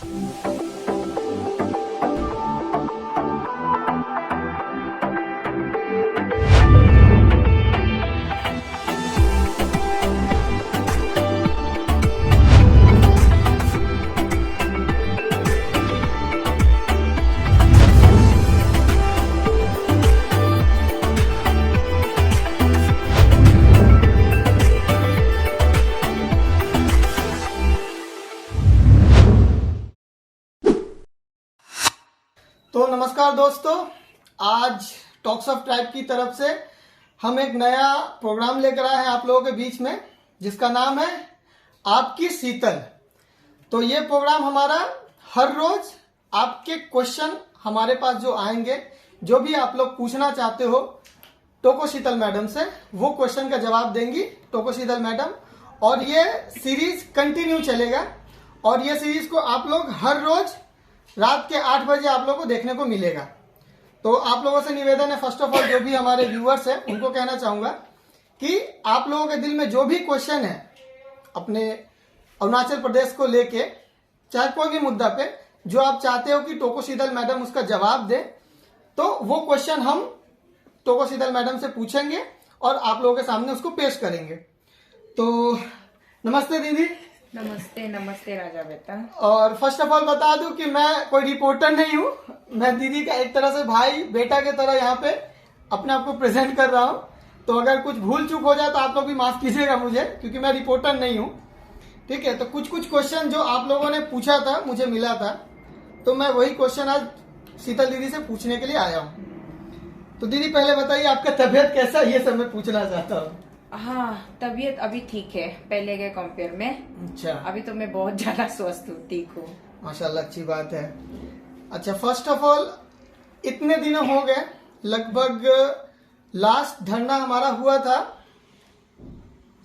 तो नमस्कार दोस्तों, आज टॉक्स ऑफ ट्राइब की तरफ से हम एक नया प्रोग्राम लेकर आए हैं आप लोगों के बीच में, जिसका नाम है आपकी शीतल। तो ये प्रोग्राम हमारा हर रोज आपके क्वेश्चन हमारे पास जो आएंगे, जो भी आप लोग पूछना चाहते हो टोको शीतल मैडम से, वो क्वेश्चन का जवाब देंगी टोको शीतल मैडम। और ये सीरीज कंटिन्यू चलेगा और ये सीरीज को आप लोग हर रोज रात के 8 बजे आप लोगों को देखने को मिलेगा। तो आप लोगों से निवेदन है, फर्स्ट ऑफ ऑल जो भी हमारे व्यूअर्स हैं उनको कहना चाहूंगा कि आप लोगों के दिल में जो भी क्वेश्चन है अपने अरुणाचल प्रदेश को लेके, चाहे कोई भी मुद्दा पे जो आप चाहते हो कि टोको शीतल मैडम उसका जवाब दे, तो वो क्वेश्चन हम टोको शीतल मैडम से पूछेंगे और आप लोगों के सामने उसको पेश करेंगे। तो नमस्ते दीदी। नमस्ते। नमस्ते राजा बेटा। और फर्स्ट ऑफ ऑल बता दूं कि मैं कोई रिपोर्टर नहीं हूं, मैं दीदी का एक तरह से भाई बेटा के तरह यहाँ पे अपने आप को प्रेजेंट कर रहा हूं। तो अगर कुछ भूल चूक हो जाए तो आप लोग भी माफ कीजिएगा मुझे, क्योंकि मैं रिपोर्टर नहीं हूं। ठीक है, तो कुछ क्वेश्चन जो आप लोगों ने पूछा था, मुझे मिला था, तो मैं वही क्वेश्चन आज शीतल दीदी से पूछने के लिए आया हूँ। तो दीदी पहले बताइए आपका तबियत कैसा है, ये सब मैं पूछना चाहता हूँ। हाँ, तबीयत अभी ठीक है पहले के कंपेयर में। अच्छा, अभी तो मैं बहुत ज्यादा स्वस्थ हूँ, ठीक हूँ माशाल्लाह, अच्छी बात है। अच्छा, फर्स्ट ऑफ ऑल इतने दिनों हो गए, लगभग लास्ट धरना हमारा हुआ था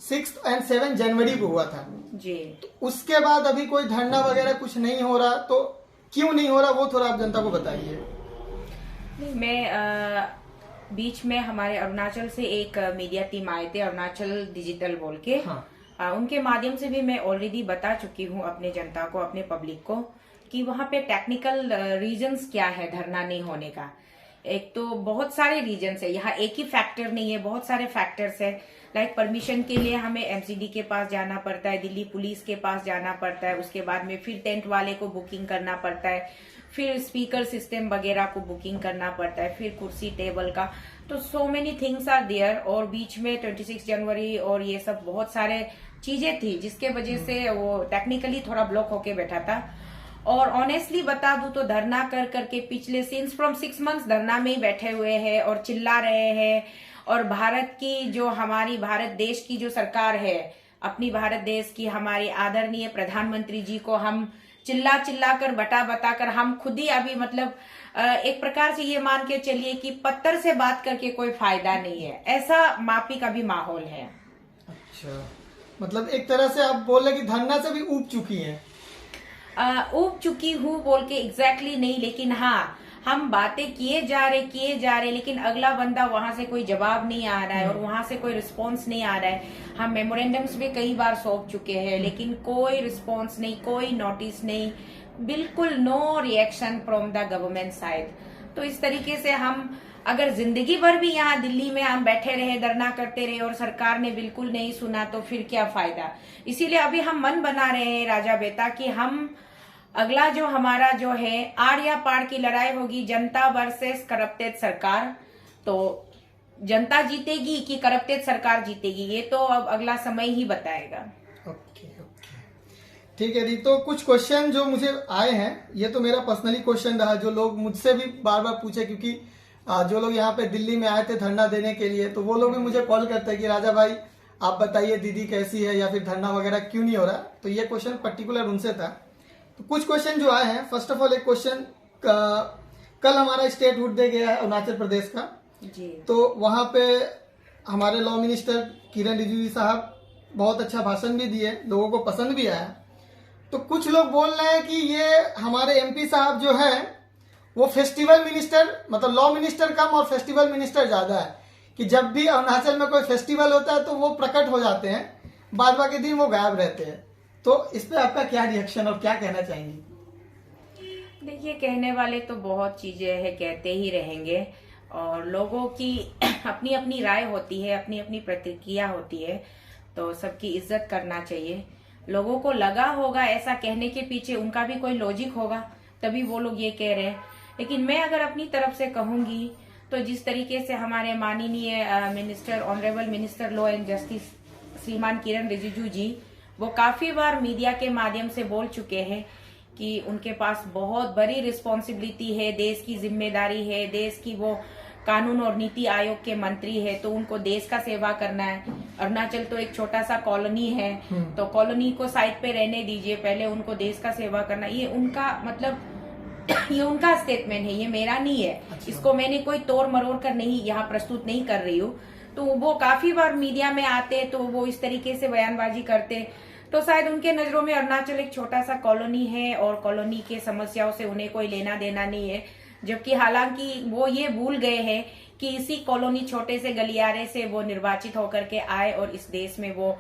6 और 7 जनवरी को हुआ था जी। तो उसके बाद अभी कोई धरना वगैरह कुछ नहीं हो रहा, तो क्यों नहीं हो रहा वो थोड़ा आप जनता को बताइए। मैं बीच में हमारे अरुणाचल से एक मीडिया टीम आए थे, अरुणाचल डिजिटल बोल के। हाँ। उनके माध्यम से भी मैं ऑलरेडी बता चुकी हूँ अपने जनता को, अपने पब्लिक को, कि वहाँ पे टेक्निकल रीजंस क्या है धरना नहीं होने का। एक तो बहुत सारे रीजंस है, यहाँ एक ही फैक्टर नहीं है, बहुत सारे फैक्टर्स है। लाइक परमिशन के लिए हमें एमसीडी के पास जाना पड़ता है, दिल्ली पुलिस के पास जाना पड़ता है, उसके बाद में फिर टेंट वाले को बुकिंग करना पड़ता है, फिर स्पीकर सिस्टम वगैरह को बुकिंग करना पड़ता है, फिर कुर्सी टेबल का। तो so many things are there. और बीच में 26 जनवरी और ये सब बहुत सारे चीजें थी, जिसके वजह से वो टेक्निकली थोड़ा ब्लॉक होके बैठा था। और ऑनेस्टली बता दूं तो धरना कर करके पिछले सिंस फ्रॉम 6 मंथ्स धरना में ही बैठे हुए हैं और चिल्ला रहे हैं। और भारत की जो हमारी भारत देश की जो सरकार है, अपनी भारत देश की हमारी आदरणीय प्रधानमंत्री जी को हम चिल्ला चिल्ला कर बता कर हम खुद ही अभी मतलब एक प्रकार से ये मान के चलिए कि पत्थर से बात करके कोई फायदा नहीं है, ऐसा मापी का भी माहौल है। अच्छा, मतलब एक तरह से आप बोल रहे कि धरना से भी ऊब चुकी हैं। ऊब चुकी हूँ बोल के एग्जैक्टली नहीं, लेकिन हाँ हम बातें किए जा रहे, लेकिन अगला बंदा वहां से कोई जवाब नहीं आ रहा है और वहां से कोई रिस्पांस नहीं आ रहा है। हम मेमोरेंडम्स भी कई बार सौंप चुके हैं, लेकिन कोई रिस्पांस नहीं, कोई नोटिस नहीं, बिल्कुल no reaction from the government side. तो इस तरीके से हम अगर जिंदगी भर भी यहाँ दिल्ली में हम बैठे रहे, धरना करते रहे और सरकार ने बिल्कुल नहीं सुना, तो फिर क्या फायदा। इसीलिए अभी हम मन बना रहे हैं राजा बेटा कि हम अगला जो हमारा जो है आड़ या पाड़ की लड़ाई होगी, जनता वर्सेस करप्टेड सरकार। तो जनता जीतेगी कि करप्टेड सरकार जीतेगी, ये तो अब अगला समय ही बताएगा। ओके, ठीक है दी। तो कुछ क्वेश्चन जो मुझे आए हैं, ये तो मेरा पर्सनली क्वेश्चन रहा, जो लोग मुझसे भी बार बार पूछे, क्योंकि जो लोग यहाँ पे दिल्ली में आए थे धरना देने के लिए, तो वो लोग भी मुझे कॉल करते हैं कि राजा भाई आप बताइए दीदी कैसी है, या फिर धरना वगैरह क्यों नहीं हो रहा। तो ये क्वेश्चन पर्टिकुलर उनसे था। तो कुछ क्वेश्चन जो आए हैं, फर्स्ट ऑफ ऑल एक क्वेश्चन, कल हमारा स्टेटहुड डे गया है अरुणाचल प्रदेश का जी। तो वहां पे हमारे लॉ मिनिस्टर किरण रिजिजू साहब बहुत अच्छा भाषण भी दिए, लोगों को पसंद भी आया। तो कुछ लोग बोल रहे हैं कि ये हमारे एमपी साहब जो है वो फेस्टिवल मिनिस्टर, मतलब लॉ मिनिस्टर कम और फेस्टिवल मिनिस्टर ज्यादा है, कि जब भी अरुणाचल में कोई फेस्टिवल होता है तो वो प्रकट हो जाते हैं, बाद बाकी दिन वो गायब रहते हैं। तो इस पे आपका क्या रिएक्शन और क्या कहना चाहेंगी? देखिए, कहने वाले तो बहुत चीजें है, कहते ही रहेंगे, और लोगों की अपनी अपनी राय होती है, अपनी अपनी प्रतिक्रिया होती है, तो सबकी इज्जत करना चाहिए। लोगों को लगा होगा ऐसा कहने के पीछे उनका भी कोई लॉजिक होगा, तभी वो लोग ये कह रहे हैं। लेकिन मैं अगर अपनी तरफ से कहूंगी तो जिस तरीके से हमारे माननीय minister, honourable minister law and justice श्रीमान किरण रिजिजू जी, वो काफी बार मीडिया के माध्यम से बोल चुके हैं कि उनके पास बहुत बड़ी रिस्पॉन्सिबिलिटी है, देश की जिम्मेदारी है, देश की वो कानून और नीति आयोग के मंत्री है, तो उनको देश का सेवा करना है। अरुणाचल तो एक छोटा सा कॉलोनी है, तो कॉलोनी को साइड पे रहने दीजिए, पहले उनको देश का सेवा करना, ये उनका मतलब ये उनका स्टेटमेंट है, ये मेरा नहीं है। अच्छा। इसको मैंने कोई तोड़ मरोड़ कर नहीं यहाँ प्रस्तुत नहीं कर रही हूँ। तो वो काफी बार मीडिया में आते तो वो इस तरीके से बयानबाजी करते, तो शायद उनके नजरों में अरुणाचल एक छोटा सा कॉलोनी है और कॉलोनी के समस्याओं से उन्हें कोई लेना देना नहीं है, जबकि हालांकि वो ये भूल गए हैं कि इसी कॉलोनी छोटे से गलियारे से वो निर्वाचित होकर के आए और इस देश में वो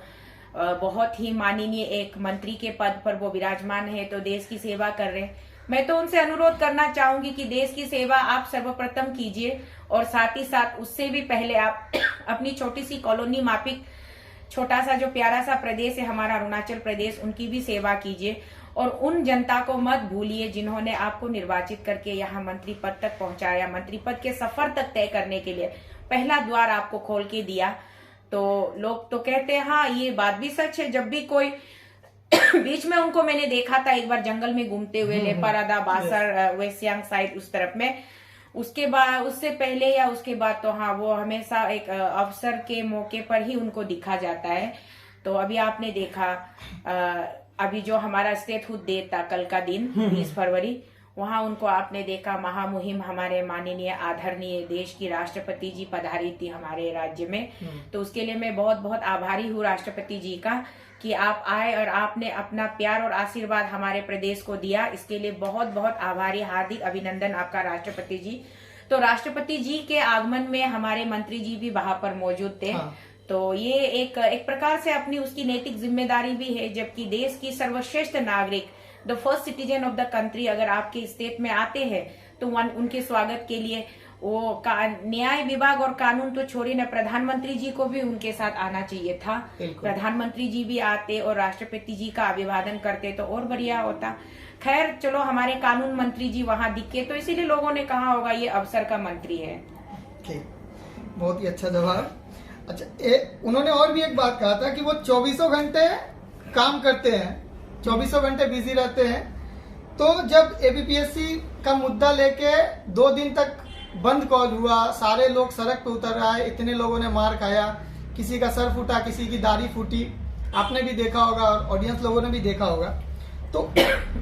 बहुत ही माननीय एक मंत्री के पद पर वो विराजमान है, तो देश की सेवा कर रहे हैं। मैं तो उनसे अनुरोध करना चाहूंगी कि देश की सेवा आप सर्वप्रथम कीजिए और साथ ही साथ उससे भी पहले आप अपनी छोटी सी कॉलोनी माफिक छोटा सा जो प्यारा सा प्रदेश है हमारा अरुणाचल प्रदेश, उनकी भी सेवा कीजिए और उन जनता को मत भूलिए जिन्होंने आपको निर्वाचित करके यहाँ मंत्री पद तक पहुंचाया, मंत्री पद के सफर तक तय करने के लिए पहला द्वार आपको खोल के दिया। तो लोग तो कहते हैं, हाँ ये बात भी सच है, जब भी कोई बीच में उनको मैंने देखा था एक बार जंगल में घूमते हुए लेपारादा, बासर, वेस्ट सियांग साइड उस तरफ में, उसके बाद उससे पहले या उसके बाद तो हाँ वो हमेशा एक अवसर के मौके पर ही उनको दिखा जाता है। तो अभी आपने देखा अभी जो हमारा स्टेटहुड डे था कल का दिन 20 फरवरी, वहां उनको आपने देखा महामुहिम हमारे माननीय आदरणीय देश की राष्ट्रपति जी पधारी थी हमारे राज्य में। तो उसके लिए मैं बहुत बहुत आभारी हूँ राष्ट्रपति जी का कि आप आए और आपने अपना प्यार और आशीर्वाद हमारे प्रदेश को दिया, इसके लिए बहुत बहुत आभारी, हार्दिक अभिनंदन आपका राष्ट्रपति जी। तो राष्ट्रपति जी के आगमन में हमारे मंत्री जी भी वहां पर मौजूद थे। हाँ। तो ये एक प्रकार से अपनी उसकी नैतिक जिम्मेदारी भी है, जबकि देश की सर्वश्रेष्ठ नागरिक, the first citizen of the country अगर आपके स्टेट में आते हैं तो उनके स्वागत के लिए वो न्याय विभाग और कानून तो छोड़िए ना, प्रधानमंत्री जी को भी उनके साथ आना चाहिए था। प्रधानमंत्री जी भी आते और राष्ट्रपति जी का अभिवादन करते तो और बढ़िया होता। खैर चलो, हमारे कानून मंत्री जी वहां दिखे तो इसीलिए लोगों ने कहा होगा ये अवसर का मंत्री है। बहुत ही अच्छा जवाब। अच्छा, उन्होंने और भी एक बात कहा था कि वो 24 घंटे काम करते हैं, 24 घंटे बिजी रहते हैं। तो जब एबीपीएससी का मुद्दा लेके 2 दिन तक बंद कॉल हुआ, सारे लोग सड़क पे उतर आए, इतने लोगों ने मार खाया, किसी का सर फूटा, किसी की दाढ़ी फूटी, आपने भी देखा होगा और ऑडियंस लोगों ने भी देखा होगा। तो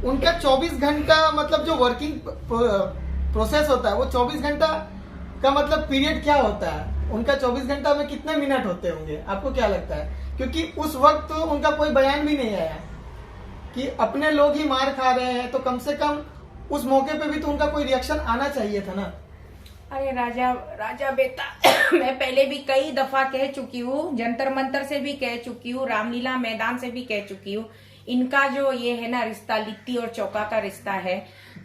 उनका 24 घंटा मतलब जो वर्किंग प्रोसेस होता है वो 24 घंटा का मतलब पीरियड क्या होता है, उनका 24 घंटा में कितने मिनट होते होंगे, आपको क्या लगता है? क्योंकि उस वक्त तो उनका कोई बयान भी नहीं आया कि अपने लोग ही मार खा रहे हैं, तो कम से कम उस मौके पे भी तो उनका कोई रिएक्शन आना चाहिए था ना। अरे राजा बेटा मैं पहले भी कई दफा कह चुकी हूँ, जंतर मंतर से भी कह चुकी हूँ, रामलीला मैदान से भी कह चुकी हूँ, इनका जो ये है ना रिश्ता लिट्टी और चौका का रिश्ता है।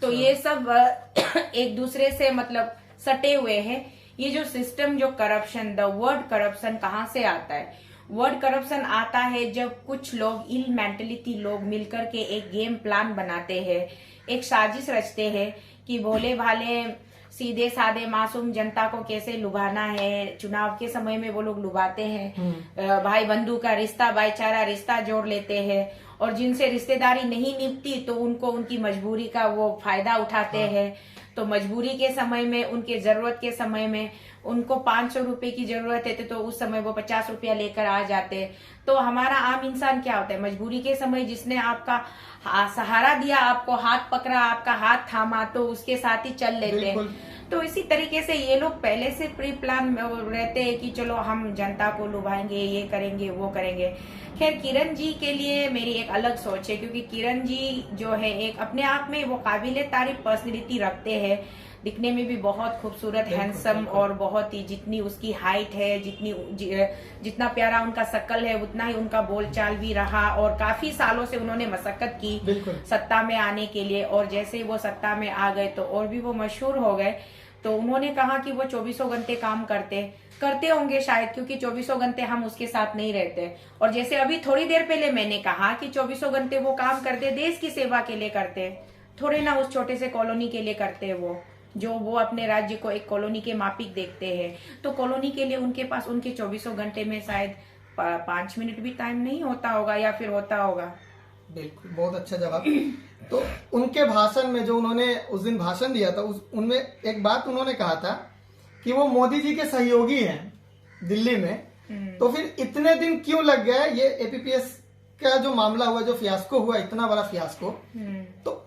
तो ये सब एक दूसरे से मतलब सटे हुए हैं। ये जो सिस्टम, जो करप्शन, द वर्ड करप्शन कहाँ से आता है? वर्ड करप्शन आता है जब कुछ लोग, इल मेंटेलिटी लोग मिलकर के एक गेम प्लान बनाते हैं, एक साजिश रचते हैं कि भोले भाले सीधे साधे मासूम जनता को कैसे लुभाना है। चुनाव के समय में वो लोग लुभाते हैं, भाई बंधु का रिश्ता, भाईचारा रिश्ता जोड़ लेते हैं और जिनसे रिश्तेदारी नहीं निपटी तो उनको उनकी मजबूरी का वो फायदा उठाते हैं। तो मजबूरी के समय में, उनके जरूरत के समय में उनको 500 रुपए की जरूरत है तो उस समय वो 50 रुपया लेकर आ जाते हैं। तो हमारा आम इंसान क्या होता है, मजबूरी के समय जिसने आपका सहारा दिया, आपको हाथ पकड़ा, आपका हाथ थामा, तो उसके साथ ही चल लेते हैं। तो इसी तरीके से ये लोग पहले से प्री प्लान रहते हैं कि चलो हम जनता को लुभाएंगे, ये करेंगे वो करेंगे। खैर किरण जी के लिए मेरी एक अलग सोच है, क्योंकि किरण जी जो है एक अपने आप में वो काबिले तारीफ पर्सनैलिटी रखते हैं, दिखने में भी बहुत खूबसूरत, हैंडसम, और बहुत ही जितनी उसकी हाइट है, जितना प्यारा उनका शक्ल है, उतना ही उनका बोलचाल भी रहा, और काफी सालों से उन्होंने मशक्कत की सत्ता में आने के लिए, और जैसे ही वो सत्ता में आ गए तो और भी वो मशहूर हो गए। तो उन्होंने कहा कि वो 24 घंटे काम करते होंगे शायद, क्योंकि 24 घंटे हम उसके साथ नहीं रहते। और जैसे अभी थोड़ी देर पहले मैंने कहा कि 24 घंटे वो काम करते, देश की सेवा के लिए करते, थोड़े ना उस छोटे से कॉलोनी के लिए करते वो अपने राज्य को एक कॉलोनी के माफिक देखते हैं। तो कॉलोनी के लिए उनके पास उनके 24 घंटे में शायद 5 मिनट भी टाइम नहीं होता होगा, या फिर होता होगा। बिल्कुल, बहुत अच्छा जवाब। तो उनके भाषण में जो उन्होंने उस दिन भाषण दिया था, उनमें एक बात उन्होंने कहा था कि वो मोदी जी के सहयोगी हैं दिल्ली में। तो फिर इतने दिन क्यों लग गए ये एपीपीएस का जो मामला हुआ, जो फियास्को हुआ, इतना बड़ा फियास्को, तो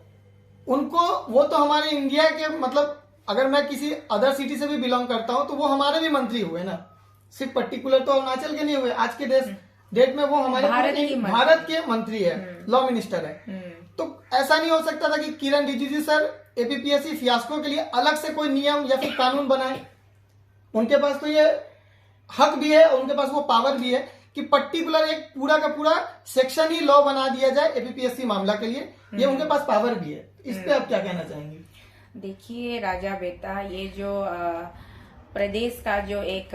उनको, वो तो हमारे इंडिया के, मतलब अगर मैं किसी अदर सिटी से भी बिलोंग करता हूं तो वो हमारे भी मंत्री हुए ना, सिर्फ पर्टिकुलर तो अरुणाचल के नहीं हुए। आज के डेट में वो हमारे भारत के मंत्री है, लॉ मिनिस्टर है। तो ऐसा नहीं हो सकता था कि किरण रिजिजू सर एपीपीएससी फियास्को के लिए अलग से कोई नियम या फिर कानून बनाए? उनके पास तो ये हक भी है और उनके पास वो पावर भी है कि पर्टिकुलर एक पूरा का पूरा सेक्शन ही लॉ बना दिया जाए एपीपीएससी मामला के लिए। ये उनके पास पावर भी है। इस पे आप क्या कहना चाहेंगे? देखिए राजा बेटा, ये जो प्रदेश का जो एक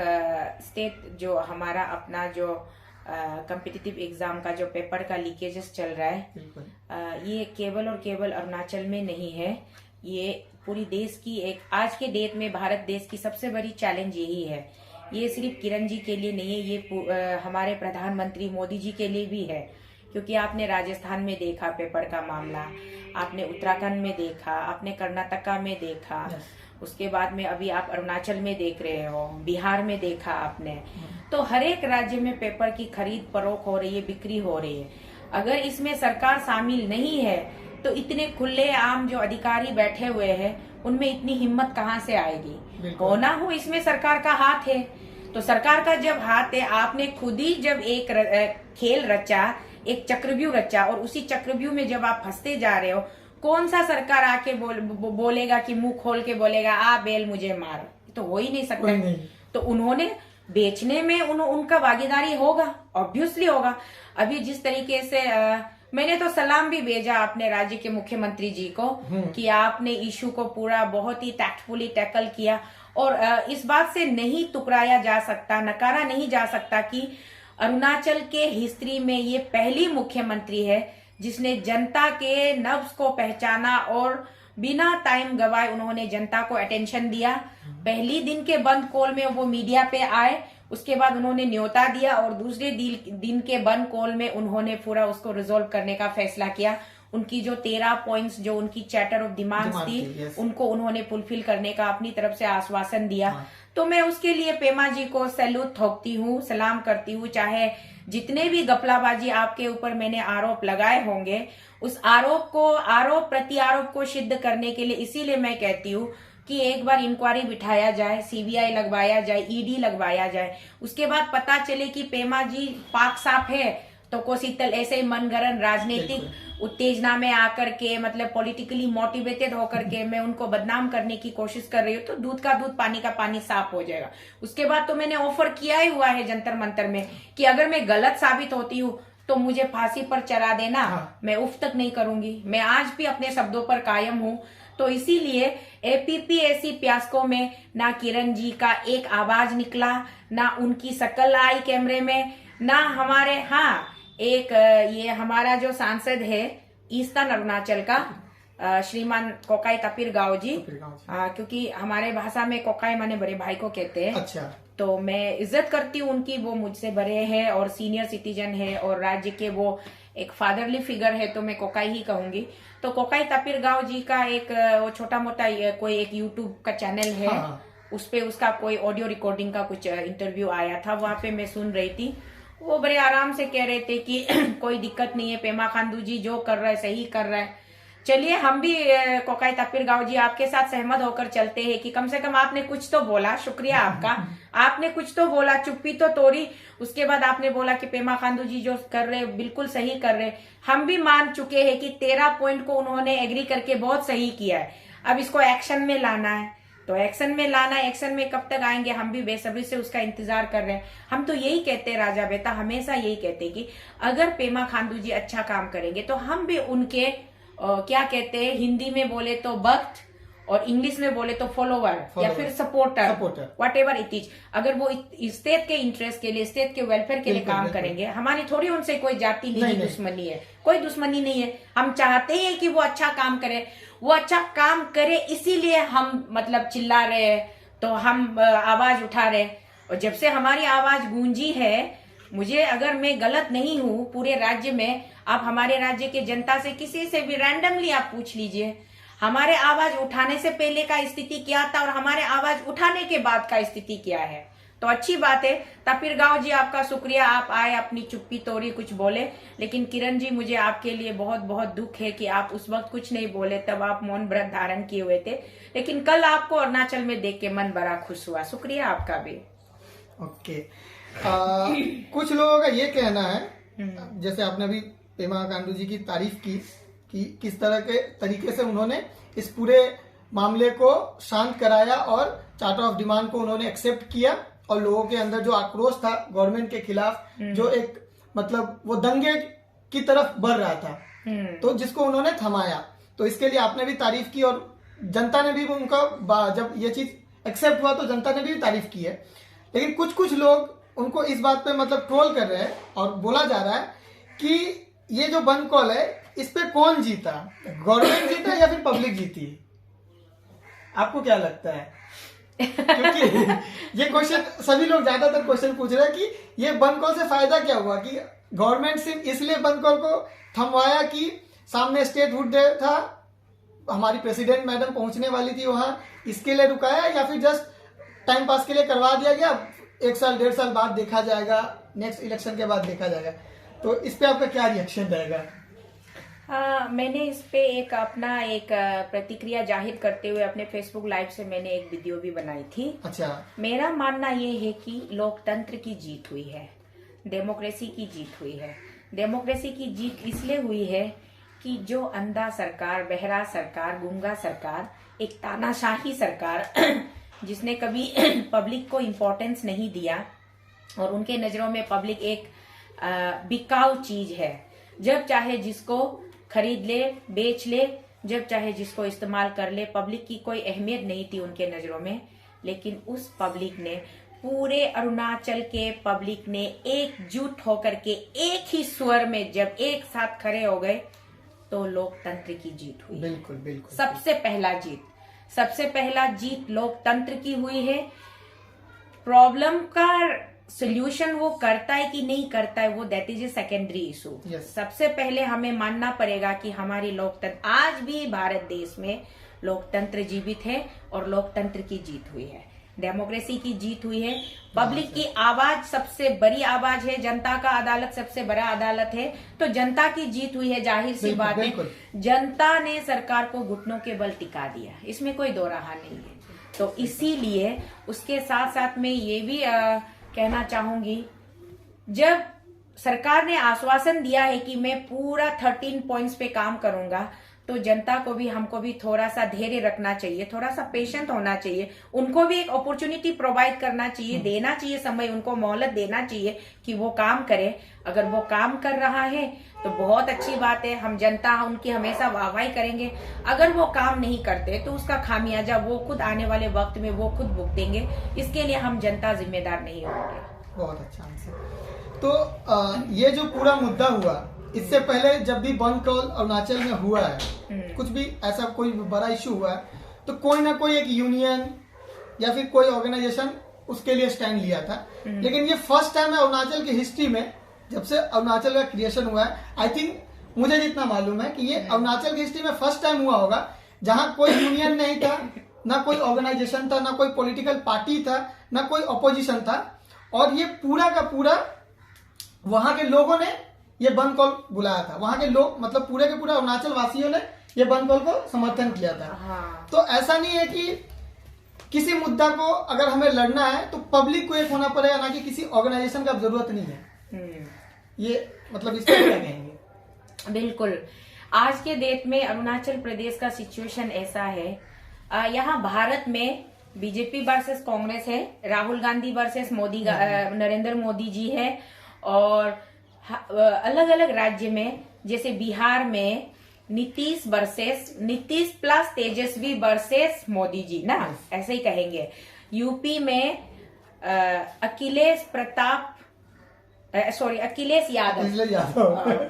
स्टेट, जो हमारा अपना जो कॉम्पिटिटिव एग्जाम का जो पेपर का लीकेजेस चल रहा है, ये केवल और केवल अरुणाचल में नहीं है, ये पूरी देश की एक, आज के डेट में भारत देश की सबसे बड़ी चैलेंज यही है। ये सिर्फ किरण जी के लिए नहीं है, ये हमारे प्रधानमंत्री मोदी जी के लिए भी है। क्योंकि आपने राजस्थान में देखा पेपर का मामला, आपने उत्तराखंड में देखा, आपने कर्नाटका में देखा, उसके बाद में अभी आप अरुणाचल में देख रहे हो, बिहार में देखा आपने। तो हर एक राज्य में पेपर की खरीद फरोख्त हो रही है, बिक्री हो रही है। अगर इसमें सरकार शामिल नहीं है तो इतने खुले आम जो अधिकारी बैठे हुए हैं उनमें इतनी हिम्मत कहाँ से आएगी? हो ना हो इसमें सरकार का हाथ है। तो सरकार का जब हाथ है, आपने खुद ही जब एक खेल रचा, एक चक्रव्यूह रचा, और उसी चक्रव्यूह में जब आप फंसते जा रहे हो, कौन सा सरकार आके बोलेगा कि मुंह खोल के बोलेगा आ बेल मुझे मार? तो हो ही नहीं सकता। तो उन्होंने बेचने में उनका भागीदारी होगा, ऑब्वियसली होगा। अभी जिस तरीके से मैंने तो सलाम भी भेजा अपने राज्य के मुख्यमंत्री जी को कि आपने इशू को पूरा बहुत ही टैक्टफुली टैकल किया, और इस बात से नहीं टुकराया जा सकता, नकारा नहीं जा सकता कि अरुणाचल के हिस्ट्री में ये पहली मुख्यमंत्री है जिसने जनता के नब्ज को पहचाना और बिना टाइम गवाए उन्होंने जनता को अटेंशन दिया। पहली दिन के बंद कॉल में वो मीडिया पे आए, उसके बाद उन्होंने न्योता दिया, और दूसरे दिन के बंद कॉल में उन्होंने पूरा उसको रिजोल्व करने का फैसला किया। उनकी जो 13 पॉइंट्स जो उनकी चैटर ऑफ डिमांड्स थी, उनको उन्होंने फुलफिल करने का अपनी तरफ से आश्वासन दिया। तो मैं उसके लिए पेमा जी को सैल्यूट ठोकती हूँ, सलाम करती हूँ। चाहे जितने भी गपलाबाजी आपके ऊपर मैंने आरोप लगाए होंगे, उस आरोप प्रति आरोप को सिद्ध करने के लिए इसीलिए मैं कहती हूँ कि एक बार इंक्वायरी बिठाया जाए, सीबीआई लगवाया जाए, ईडी लगवाया जाए, उसके बाद पता चले कि पेमा जी पाक साफ है तो कोशीतल ऐसे ही मनगढ़ंत राजनीतिक उत्तेजना में आकर के, मतलब पॉलिटिकली मोटिवेटेड होकर के मैं उनको बदनाम करने की कोशिश कर रही हूँ, तो दूध का दूध पानी का पानी साफ हो जाएगा। उसके बाद तो मैंने ऑफर किया ही हुआ है जंतर मंतर में कि अगर मैं गलत साबित होती हूँ तो मुझे फांसी पर चढ़ा देना। मैं उफ तक नहीं करूंगी। मैं आज भी अपने शब्दों पर कायम हूँ। तो इसीलिए एपीपीएससी फियास्को में ना किरण जी का एक आवाज निकला, ना उनकी शक्ल आई कैमरे में, ना हमारे ये हमारा जो सांसद है ईस्टर्न अरुणाचल का श्रीमान कोकाई तपिर गांव जी, क्योंकि हमारे भाषा में कोकाई माने बड़े भाई को कहते हैं। अच्छा। तो मैं इज्जत करती हूँ उनकी, वो मुझसे बड़े हैं और सीनियर सिटीजन है और राज्य के वो एक फादरली फिगर है, तो मैं कोकाई ही कहूंगी। तो कोकाई तपिर गांव जी का एक वो छोटा मोटा कोई एक यूट्यूब का चैनल है, उस पे उसका कोई ऑडियो रिकॉर्डिंग का कुछ इंटरव्यू आया था, वहां पे मैं सुन रही थी। वो बड़े आराम से कह रहे थे कि कोई दिक्कत नहीं है, पेमा खांडू जी जो कर रहा है सही कर रहा है। चलिए हम भी कोकाई तापिर गांव जी आपके साथ सहमत होकर चलते हैं कि कम से कम आपने कुछ तो बोला, शुक्रिया आपका। आपने कुछ तो बोला, चुप्पी तो तोड़ी। उसके बाद आपने बोला कि पेमा खांडू जी जो कर रहे बिल्कुल सही कर रहे। हम भी मान चुके हैं कि 13 पॉइंट को उन्होंने एग्री करके बहुत सही किया है। अब इसको एक्शन में लाना है, तो एक्शन में लाना है। एक्शन में कब तक आएंगे, हम भी बेसब्री से उसका इंतजार कर रहे हैं। हम तो यही कहते हैं राजा बेटा, हमेशा यही कहते हैं कि अगर पेमा खांडू जी अच्छा काम करेंगे तो हम भी उनके क्या कहते हैं, हिंदी में बोले तो भक्त और इंग्लिश में बोले तो फॉलोवर या फिर supporter, what ever it is. अगर वो स्टेट के इंटरेस्ट के लिए, स्टेट के वेलफेयर के लिए काम करेंगे, हमारी थोड़ी उनसे कोई जाति नहीं दुश्मनी है, कोई दुश्मनी नहीं है। हम चाहते हैं कि वो अच्छा काम करे, वो अच्छा काम करे, इसीलिए हम मतलब चिल्ला रहे हैं, तो हम आवाज उठा रहे हैं। और जब से हमारी आवाज गूंजी है, मुझे अगर मैं गलत नहीं हूं, पूरे राज्य में आप हमारे राज्य के जनता से किसी से भी रैंडमली आप पूछ लीजिए, हमारे आवाज उठाने से पहले का स्थिति क्या था और हमारे आवाज उठाने के बाद का स्थिति क्या है। तो अच्छी बात है। तापिर गांव जी आपका शुक्रिया, आप आए, अपनी चुप्पी तोड़ी, कुछ बोले। लेकिन किरण जी, मुझे आपके लिए बहुत बहुत दुख है कि आप उस वक्त कुछ नहीं बोले, तब आप मौन व्रत धारण किए हुए थे। लेकिन कल आपको अरुणाचल में देख के मन बड़ा खुश हुआ, शुक्रिया आपका भी। ओके। कुछ लोगों का ये कहना है, जैसे आपने अभी पेमा खांडू जी की तारीफ की कि किस तरह के तरीके से उन्होंने इस पूरे मामले को शांत कराया और चार्टर ऑफ डिमांड को उन्होंने एक्सेप्ट किया, और लोगों के अंदर जो आक्रोश था गवर्नमेंट के खिलाफ, जो एक मतलब वो दंगे की तरफ बढ़ रहा था, तो जिसको उन्होंने थमाया, तो इसके लिए आपने भी तारीफ की और जनता ने भी उनका, जब ये चीज एक्सेप्ट हुआ तो जनता ने भी तारीफ की है। लेकिन कुछ लोग उनको इस बात पे मतलब ट्रोल कर रहे हैं और बोला जा रहा है कि ये जो बंद कॉल है, इस पे कौन जीता, गवर्नमेंट जीता या फिर पब्लिक जीती? आपको क्या लगता है? क्योंकि ये क्वेश्चन सभी लोग ज्यादातर क्वेश्चन पूछ रहे हैं कि ये बंद कॉल से फायदा क्या हुआ, कि गवर्नमेंट सिर्फ इसलिए बंद कॉल को थमवाया कि सामने स्टेट हुड डे था, हमारी प्रेसिडेंट मैडम पहुंचने वाली थी वहां, इसके लिए रुकाया, या फिर जस्ट टाइम पास के लिए करवा दिया गया, 1 साल 1.5 साल बाद देखा जाएगा, नेक्स्ट इलेक्शन के बाद देखा जाएगा? तो इस पे आपका क्या रिएक्शन रहेगा? मैंने इस पे एक अपना एक प्रतिक्रिया जाहिर करते हुए अपने फेसबुक लाइव से मैंने एक वीडियो भी बनाई थी। अच्छा। मेरा मानना ये है कि लोकतंत्र की जीत हुई है, डेमोक्रेसी की जीत हुई है। डेमोक्रेसी की जीत इसलिए हुई है कि जो अंधा सरकार, बहरा सरकार, गूंगा सरकार, एक तानाशाही सरकार जिसने कभी पब्लिक को इम्पोर्टेंस नहीं दिया, और उनके नजरों में पब्लिक एक बिकाऊ चीज है, जब चाहे जिसको खरीद ले, बेच ले, जब चाहे जिसको इस्तेमाल कर ले। पब्लिक की कोई अहमियत नहीं थी उनके नजरों में। लेकिन उस पब्लिक ने, पूरे अरुणाचल के पब्लिक ने एकजुट होकर के एक ही स्वर में जब एक साथ खड़े हो गए, तो लोकतंत्र की जीत हुई। बिल्कुल बिल्कुल। सबसे पहला जीत लोकतंत्र की हुई है। प्रॉब्लम का सोल्यूशन वो करता है कि नहीं करता है, वो that is a secondary issue. सबसे पहले हमें मानना पड़ेगा कि हमारी लोकतंत्र, आज भी भारत देश में लोकतंत्र जीवित है और लोकतंत्र की जीत हुई है, डेमोक्रेसी की जीत हुई है। पब्लिक की आवाज सबसे बड़ी आवाज है, जनता का अदालत सबसे बड़ा अदालत है, तो जनता की जीत हुई है। जाहिर सी बात है, जनता ने सरकार को घुटनों के बल टिका दिया, इसमें कोई दो राह नहीं है। तो इसीलिए उसके साथ साथ में ये भी कहना चाहूंगी, जब सरकार ने आश्वासन दिया है कि मैं पूरा 13 पॉइंट्स पे काम करूंगा, तो जनता को भी, हमको भी थोड़ा सा धैर्य रखना चाहिए, थोड़ा सा पेशेंट होना चाहिए, उनको भी एक अपॉर्चुनिटी प्रोवाइड करना चाहिए, देना चाहिए समय, उनको मोहलत देना चाहिए कि वो काम करे। अगर वो काम कर रहा है तो बहुत अच्छी बात है, हम जनता उनकी हमेशा वाहवाही करेंगे। अगर वो काम नहीं करते तो उसका खामियाजा वो खुद आने वाले वक्त में वो खुद भुगतेंगे, इसके लिए हम जनता जिम्मेदार नहीं होंगे। बहुत अच्छा आंसर। तो ये जो पूरा मुद्दा हुआ, इससे पहले जब भी बंद कॉल अरुणाचल में हुआ है, कुछ भी ऐसा कोई बड़ा इशू हुआ है, तो कोई ना कोई एक यूनियन या फिर कोई ऑर्गेनाइजेशन उसके लिए स्टैंड लिया था। लेकिन ये फर्स्ट टाइम है अरुणाचल की हिस्ट्री में, जब से अरुणाचल का क्रिएशन हुआ है, आई थिंक मुझे जितना मालूम है कि ये अरुणाचल की हिस्ट्री में फर्स्ट टाइम हुआ होगा जहां कोई यूनियन नहीं था, ना कोई ऑर्गेनाइजेशन था, ना कोई पॉलिटिकल पार्टी था, ना कोई अपोजिशन था, और ये पूरा का पूरा वहां के लोगों ने ये बंद कॉल बुलाया था। वहां के लोग मतलब पूरे के पूरे अरुणाचल वासियों ने ये बंद कॉल को समर्थन किया था। हाँ। तो ऐसा नहीं है कि किसी मुद्दा को अगर हमें लड़ना है तो पब्लिक को एक होना पड़ेगा, ना कि किसी ऑर्गेनाइजेशन का जरूरत नहीं है। ये मतलब इस पर क्या कहेंगे? बिल्कुल, आज के डेट में अरुणाचल प्रदेश का सिचुएशन ऐसा है, यहाँ भारत में बीजेपी वर्सेस कांग्रेस है, राहुल गांधी वर्सेस मोदी, नरेंद्र मोदी जी है, और अलग अलग राज्य में जैसे बिहार में नीतीश प्लस तेजस्वी वर्सेस मोदी जी ना, ऐसे ही कहेंगे। यूपी में अखिलेश यादव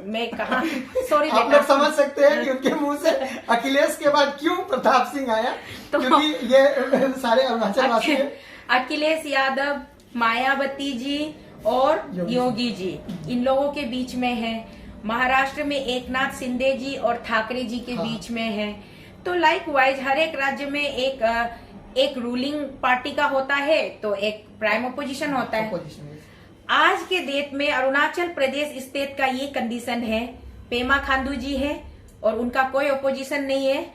मैं कहा सॉरी आप लोग समझ सकते हैं कि उनके मुंह से अखिलेश के बाद क्यों प्रताप सिंह आया, तो क्योंकि ये सारे अरुणाचल वासी हैं। अखिलेश यादव, मायावती जी और योगी जी, इन लोगों के बीच में है। महाराष्ट्र में एकनाथ शिंदे जी और ठाकरे जी के बीच में है। तो लाइक वाइज हर एक राज्य में एक रूलिंग पार्टी का होता है तो एक प्राइम ओपोजिशन होता है। आज के डेट में अरुणाचल प्रदेश स्टेट का ये कंडीशन है, पेमा खांडू जी है और उनका कोई ओपोजिशन नहीं है।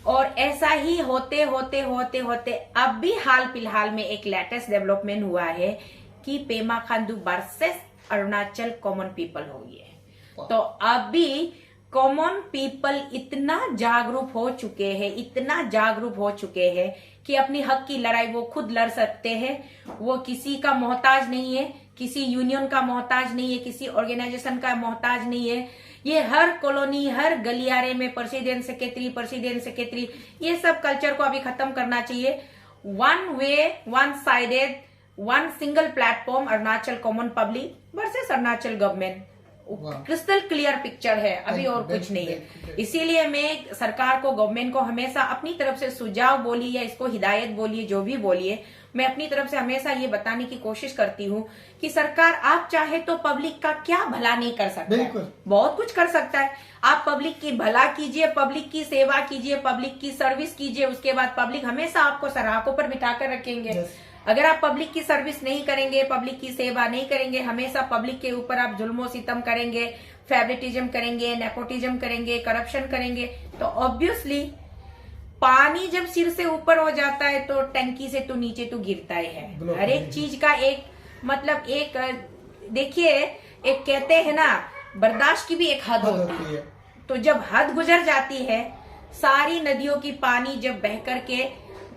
और ऐसा ही होते होते होते होते अब भी हाल फिलहाल में एक लेटेस्ट डेवलपमेंट हुआ है कि Pema Khandu versus Arunachal common people हो गई है। तो अभी कॉमन पीपल इतना जागरूक हो चुके हैं कि अपनी हक की लड़ाई वो खुद लड़ सकते हैं। वो किसी का मोहताज नहीं है, किसी यूनियन का मोहताज नहीं है, किसी ऑर्गेनाइजेशन का मोहताज नहीं है। ये हर कॉलोनी, हर गलियारे में प्रेसिडेंट सेक्रेटरी, ये सब कल्चर को अभी खत्म करना चाहिए। One way, one sided, one single platform, Arunachal common public versus Arunachal government, crystal clear picture है अभी, और कुछ नहीं है। इसीलिए मैं सरकार को, गवर्नमेंट को हमेशा अपनी तरफ से सुझाव बोलिए या इसको हिदायत बोलिए, जो भी बोलिए, मैं अपनी तरफ से हमेशा ये बताने की कोशिश करती हूँ कि सरकार आप चाहे तो पब्लिक का क्या भला नहीं कर सकता है, बहुत कुछ कर सकता है। आप पब्लिक की भला कीजिए, पब्लिक की सेवा कीजिए, पब्लिक की सर्विस कीजिए, उसके बाद पब्लिक हमेशा आपको सराहकों पर बिठाकर रखेंगे। अगर आप पब्लिक की सर्विस नहीं करेंगे, पब्लिक की सेवा नहीं करेंगे, हमेशा पब्लिक के ऊपर आप जुल्मो सितम करेंगे, फेवरेटिज्म करेंगे, नेपोटिज्म करेंगे, करप्शन करेंगे, तो ऑब्वियसली पानी जब सिर से ऊपर हो जाता है तो टंकी से तो नीचे तो गिरता ही है। हर एक चीज का एक मतलब एक देखिए, एक कहते हैं ना, बर्दाश्त की भी एक हद होती है। तो जब हद गुजर जाती है, सारी नदियों की पानी जब बह करके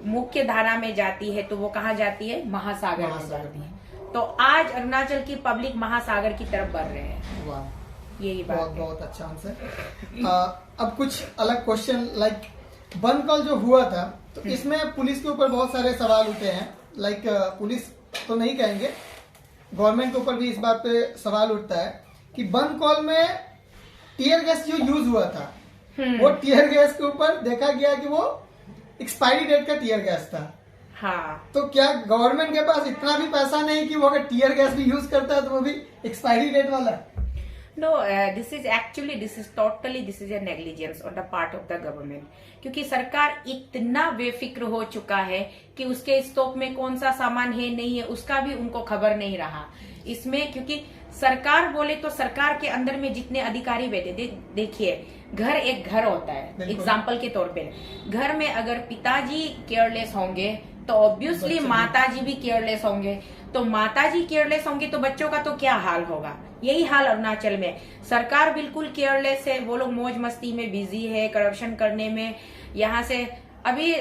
मुख्य धारा में जाती है तो वो कहाँ जाती है? महासागर में जाती है। तो आज अरुणाचल की पब्लिक महासागर की तरफ बढ़ रहे हैं। वाह, यही बात है। बहुत अच्छा आंसर। अब कुछ अलग क्वेश्चन, लाइक बंद कॉल जो हुआ था तो इसमें पुलिस के ऊपर बहुत सारे सवाल उठे हैं। लाइक पुलिस तो नहीं कहेंगे, गवर्नमेंट के ऊपर भी इस बात पे सवाल उठता है कि बंद कॉल में टीयर गैस जो यूज हुआ था, वो टीयर गैस के ऊपर देखा गया कि वो एक्सपायरी डेट का टीयर गैस था। हाँ, तो क्या गवर्नमेंट के पास इतना भी पैसा नहीं कि वो अगर टीयर गैस भी यूज करता है तो वो भी एक्सपायरी डेट वाला? No, this is a negligence on the part of the government, क्योंकि सरकार इतना बेफिक्र हो चुका है कि उसके स्टॉक में कौन सा सामान है नहीं है उसका भी उनको खबर नहीं रहा इसमें। क्योंकि सरकार बोले तो सरकार के अंदर में जितने अधिकारी बैठे, देखिए घर एक घर होता है। एग्जाम्पल के तौर पे घर में अगर पिताजी केयरलेस होंगे तो ऑब्वियसली माताजी भी केयरलेस होंगे। तो माताजी केयरलेस होंगे तो बच्चों का तो क्या हाल होगा? यही हाल अरुणाचल में, सरकार बिल्कुल केयरलेस है। वो लोग मौज मस्ती में बिजी है, करप्शन करने में। यहाँ से अभी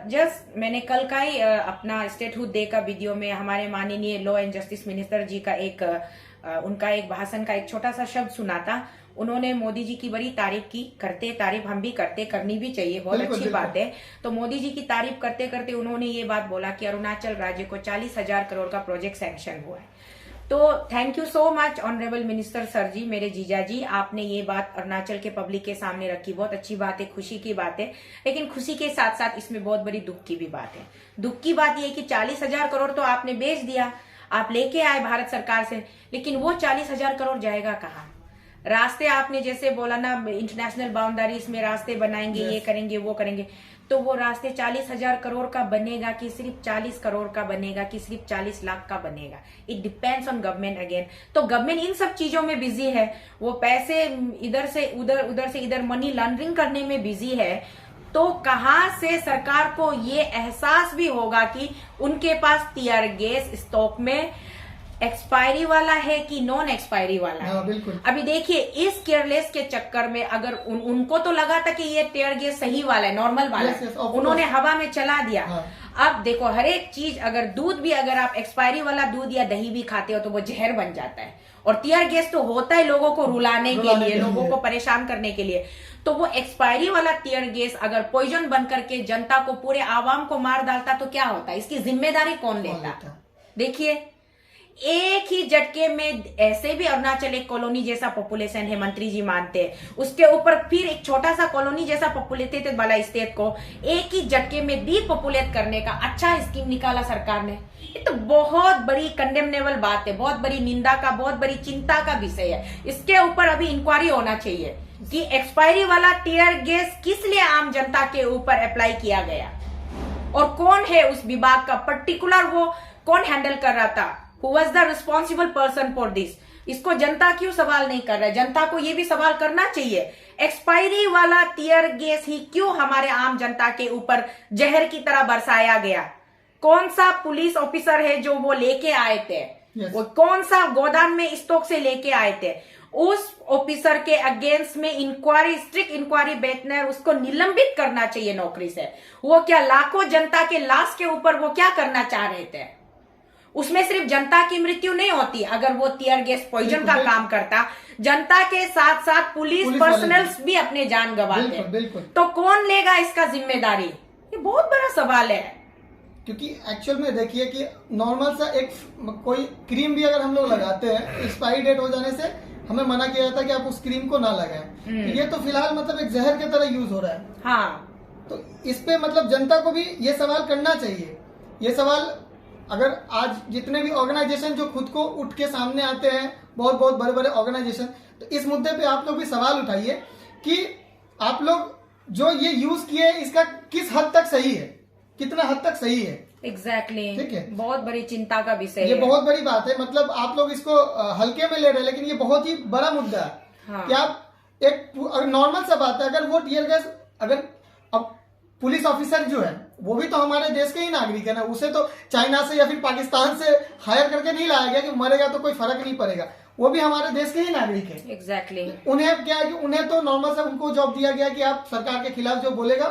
जस्ट मैंने कल का ही अपना स्टेटहुड डे का वीडियो में हमारे माननीय लॉ एंड जस्टिस मिनिस्टर जी का उनका एक भाषण का एक छोटा सा शब्द सुना था। उन्होंने मोदी जी की बड़ी तारीफ की, तारीफ हम भी करते, करनी भी चाहिए, बहुत अच्छी बात है। तो मोदी जी की तारीफ करते करते उन्होंने ये बात बोला कि अरुणाचल राज्य को 40,000 करोड़ का प्रोजेक्ट सैंक्शन हुआ है। तो thank you so much honourable minister sir ji, मेरे जीजा जी, आपने ये बात अरुणाचल के पब्लिक के सामने रखी। बहुत अच्छी बात है, खुशी की बात है। लेकिन खुशी के साथ साथ इसमें बहुत बड़ी दुख की भी बात है। दुख की बात यह कि 40,000 करोड़ तो आपने बेच दिया, आप लेके आए भारत सरकार से, लेकिन वो 40,000 करोड़ जाएगा कहाँ? रास्ते आपने जैसे बोला ना, इंटरनेशनल बाउंड्रीज में रास्ते बनाएंगे, ये करेंगे वो करेंगे, तो वो रास्ते 40,000 करोड़ का बनेगा कि सिर्फ 40 करोड़ का बनेगा कि सिर्फ 40 लाख का बनेगा? It depends on government again. तो गवर्नमेंट इन सब चीजों में बिजी है, वो पैसे इधर से उधर, उधर से इधर मनी लॉन्ड्रिंग करने में बिजी है। तो कहां से सरकार को ये एहसास भी होगा कि उनके पास टीयर गैस स्टॉक में एक्सपायरी वाला है कि नॉन एक्सपायरी वाला है? बिल्कुल। अभी देखिए, इस केयरलेस के चक्कर में अगर उनको तो लगा था कि ये टीयर गैस सही वाला है, नॉर्मल वाला है, उन्होंने हवा में चला दिया। अब देखो, हर एक चीज, अगर दूध भी, अगर आप एक्सपायरी वाला दूध या दही भी खाते हो तो वो जहर बन जाता है। और टीयर गैस तो होता है लोगों को रुलाने के लिए, लोगों को परेशान करने के लिए। तो वो एक्सपायरी वाला टीयर गैस अगर पॉइजन बन करके जनता को, पूरे आवाम को मार डालता तो क्या होता? इसकी जिम्मेदारी कौन लेता? देखिए, एक ही झटके में, ऐसे भी अरुणाचल एक कॉलोनी जैसा पॉपुलेशन है, मंत्री जी मानते हैं, उसके ऊपर फिर एक छोटा सा कॉलोनी जैसा पॉपुलेटेड वाला स्टेट को एक ही झटके में डीपॉपुलेट करने का अच्छा स्कीम निकाला सरकार ने। ये तो बहुत बड़ी कंडेमनेबल बात है, बहुत बड़ी निंदा का, बहुत बड़ी चिंता का विषय है। इसके ऊपर अभी इंक्वायरी होना चाहिए कि एक्सपायरी वाला टीयर गैस किस लिए आम जनता के ऊपर अप्लाई किया गया, और कौन है उस विभाग का पर्टिकुलर, वो कौन हैंडल कर रहा था, Who was the responsible person for this? इसको जनता क्यों सवाल नहीं कर रहा है? जनता को ये भी सवाल करना चाहिए, एक्सपायरी वाला टीयर गैस ही क्यों हमारे आम जनता के ऊपर जहर की तरह बरसाया गया? कौन सा पुलिस ऑफिसर है जो वो लेके आए थे? वो कौन सा गोदाम में स्टॉक से लेके आए थे? उस ऑफिसर के अगेंस्ट में इंक्वायरी, स्ट्रिक्ट इंक्वायरी बैठना है, उसको निलंबित करना चाहिए नौकरी से। वो क्या लाखों जनता के लाश के ऊपर वो क्या करना चाह रहे थे? उसमें सिर्फ जनता की मृत्यु नहीं होती, अगर वो टीयर गैस पॉइजन का काम करता, जनता के साथ साथ पुलिस पर्सनल्स भी अपने जान गंवाते। तो कौन लेगा इसका जिम्मेदारी? ये बहुत बड़ा सवाल है। क्योंकि एक्चुअल में देखिए कि नॉर्मल सा एक कोई क्रीम भी अगर हम लोग लगाते हैं, एक्सपायरी डेट हो जाने से हमें मना किया जाता है कि आप उस क्रीम को ना लगाएं। ये तो फिलहाल मतलब एक जहर की तरह यूज हो रहा है। हाँ, तो इस पे मतलब जनता को भी ये सवाल करना चाहिए। ये सवाल अगर आज जितने भी ऑर्गेनाइजेशन जो खुद को उठ के सामने आते हैं, बहुत बहुत बड़े बड़े ऑर्गेनाइजेशन, तो इस मुद्दे पे आप लोग भी सवाल उठाइए कि आप लोग जो ये यूज किए इसका किस हद तक सही है, कितना हद तक सही है। एग्जैक्टली ठीक है, बहुत बड़ी चिंता का विषय है। ये बहुत बड़ी बात है। मतलब आप लोग इसको हल्के में ले रहे हैं, लेकिन ये बहुत ही बड़ा मुद्दा है। हाँ। कि आप एक नॉर्मल सा बात है, अगर वो टीयर गैस, अगर अब पुलिस ऑफिसर जो है वो भी तो हमारे देश के ही नागरिक है ना, उसे तो चाइना से या फिर पाकिस्तान से हायर करके नहीं लाया गया कि मरेगा तो कोई फर्क नहीं पड़ेगा, वो भी हमारे देश के ही नागरिक है। एग्जैक्टली। उन्हें क्या है कि उन्हें तो नॉर्मल सा उनको जॉब दिया गया कि आप सरकार के खिलाफ जो बोलेगा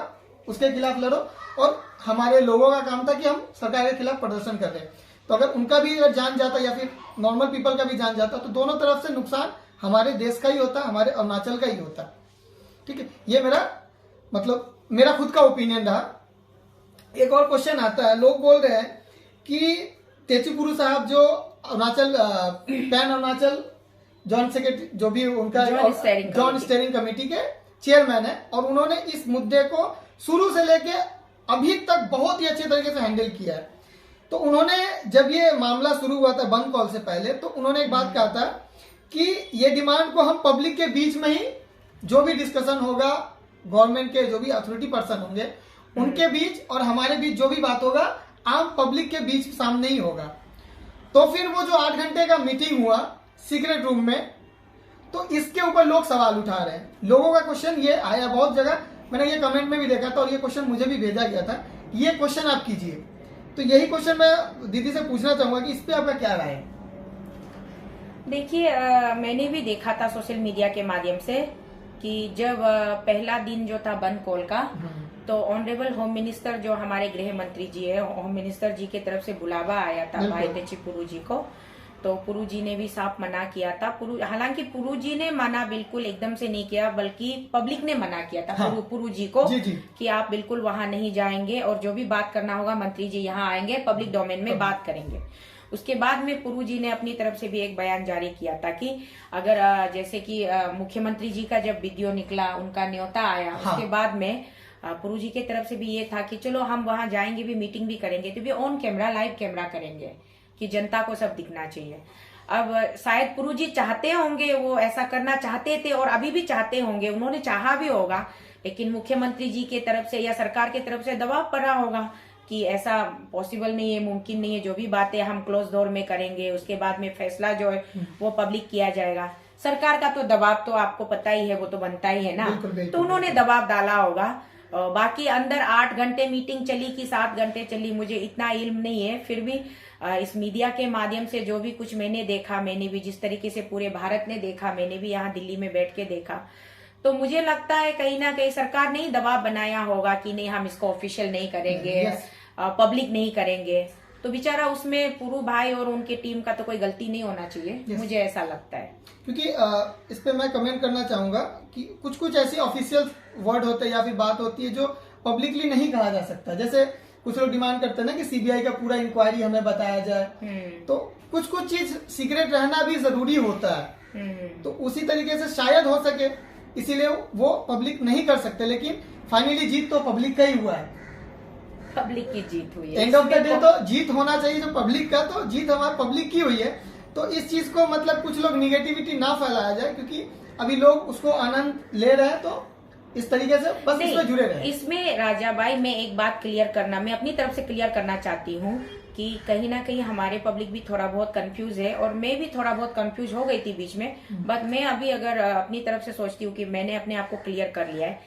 उसके खिलाफ लड़ो, और हमारे लोगों का काम था कि हम सरकार के खिलाफ प्रदर्शन कर रहे हैं। तो अगर उनका भी अगर जान जाता या फिर नॉर्मल पीपल का भी जान जाता तो दोनों तरफ से नुकसान हमारे देश का ही होता, हमारे अरुणाचल का ही होता। ठीक है, ये मेरा मतलब मेरा खुद का ओपिनियन रहा। एक और क्वेश्चन आता है, लोग बोल रहे हैं कि तेचुपुरु साहब जो Arunachal pan Arunachal joint secretary, जो भी उनका जॉइंट स्टेयरिंग कमेटी के चेयरमैन है, और उन्होंने इस मुद्दे को शुरू से लेके अभी तक बहुत ही अच्छे तरीके से हैंडल किया है। तो उन्होंने जब ये मामला शुरू हुआ था बंद कॉल से पहले, तो उन्होंने एक बात कहा था कि ये डिमांड को हम पब्लिक के बीच में ही, जो भी डिस्कशन होगा गवर्नमेंट के जो भी अथॉरिटी पर्सन होंगे उनके बीच और हमारे बीच जो भी बात होगा आम पब्लिक के बीच सामने ही होगा। तो फिर वो जो 8 घंटे का मीटिंग हुआ सीक्रेट रूम में, तो इसके ऊपर लोग सवाल उठा रहे हैं। लोगों का क्वेश्चन ये आया बहुत जगह, मैंने ये कमेंट में भी देखा था और ये क्वेश्चन मुझे भी भेजा गया था, ये क्वेश्चन आप कीजिए। तो यही क्वेश्चन मैं दीदी से पूछना चाहूंगा कि इस पे आपका क्या राय है? देखिए, मैंने भी देखा था सोशल मीडिया के माध्यम से कि जब पहला दिन जो था बंद कॉल का, तो ऑनरेबल होम मिनिस्टर जो हमारे गृह मंत्री जी है, होम मिनिस्टर जी की तरफ से बुलावा आया था भाई तेचुपुरु जी को, तो पुरु जी ने भी साफ मना किया था। हालांकि पुरु जी ने मना बिल्कुल एकदम से नहीं किया, बल्कि पब्लिक ने मना किया था। हाँ। पुरु जी को कि आप बिल्कुल वहां नहीं जाएंगे और जो भी बात करना होगा मंत्री जी यहाँ आएंगे, पब्लिक डोमेन में बात करेंगे। उसके बाद में पुरु जी ने अपनी तरफ से भी एक बयान जारी किया था कि अगर जैसे कि मुख्यमंत्री जी का जब वीडियो निकला, उनका न्योता आया, हाँ। उसके बाद में पुरु जी की तरफ से भी ये था कि चलो हम वहां जाएंगे भी, मीटिंग भी करेंगे, तो भी ऑन कैमरा, लाइव कैमरा करेंगे कि जनता को सब दिखना चाहिए। अब शायद पुरु जी चाहते होंगे, वो ऐसा करना चाहते थे और अभी भी चाहते होंगे, उन्होंने चाहा भी होगा, लेकिन मुख्यमंत्री जी के तरफ से या सरकार की तरफ से दबाव पड़ा होगा कि ऐसा पॉसिबल नहीं है, मुमकिन नहीं है, जो भी बातें हम क्लोज डोर में करेंगे, उसके बाद में फैसला जो है वो पब्लिक किया जाएगा। सरकार का तो दबाव तो आपको पता ही है, वो तो बनता ही है ना। तो उन्होंने दबाव डाला होगा। बाकी अंदर 8 घंटे मीटिंग चली कि 7 घंटे चली, मुझे इतना इल्म नहीं है। फिर भी इस मीडिया के माध्यम से जो भी कुछ मैंने देखा, मैंने भी जिस तरीके से पूरे भारत ने देखा, मैंने भी यहाँ दिल्ली में बैठ के देखा, तो मुझे लगता है कहीं ना कहीं सरकार ने ही दबाव बनाया होगा कि नहीं, हम इसको ऑफिशियल नहीं करेंगे, पब्लिक नहीं करेंगे। तो बेचारा उसमें पुरु भाई और उनके टीम का तो कोई गलती नहीं होना चाहिए, मुझे ऐसा लगता है। क्योंकि इस पे मैं कमेंट करना चाहूंगा कि कुछ कुछ ऐसी ऑफिशियल वर्ड होते हैं या फिर बात होती है जो पब्लिकली नहीं कहा जा सकता। जैसे कुछ लोग डिमांड करते हैं ना कि सीबीआई का पूरा इंक्वायरी हमें बताया जाए, तो कुछ कुछ चीज सीक्रेट रहना भी जरूरी होता है। तो उसी तरीके से शायद हो सके, इसीलिए वो पब्लिक नहीं कर सकते, लेकिन फाइनली जीत तो पब्लिक का ही हुआ है, पब्लिक की जीत हुई है। एंड ऑफ द डे तो जीत होना चाहिए जो पब्लिक का, तो जीत हमारी पब्लिक की हुई है। तो इस चीज को मतलब कुछ लोग निगेटिविटी ना फैलाया जाए, क्योंकि अभी लोग उसको आनंद ले रहे हैं, तो इस तरीके से बस इसमें जुड़े रहे। इसमें राजा भाई मैं एक बात क्लियर करना, मैं अपनी तरफ से क्लियर करना चाहती हूँ कि कहीं ना कहीं हमारे पब्लिक भी थोड़ा बहुत कंफ्यूज है, और मैं भी थोड़ा बहुत कंफ्यूज हो गई थी बीच में, बट मैं अभी अगर अपनी तरफ से सोचती हूँ कि मैंने अपने आप को क्लियर कर लिया है।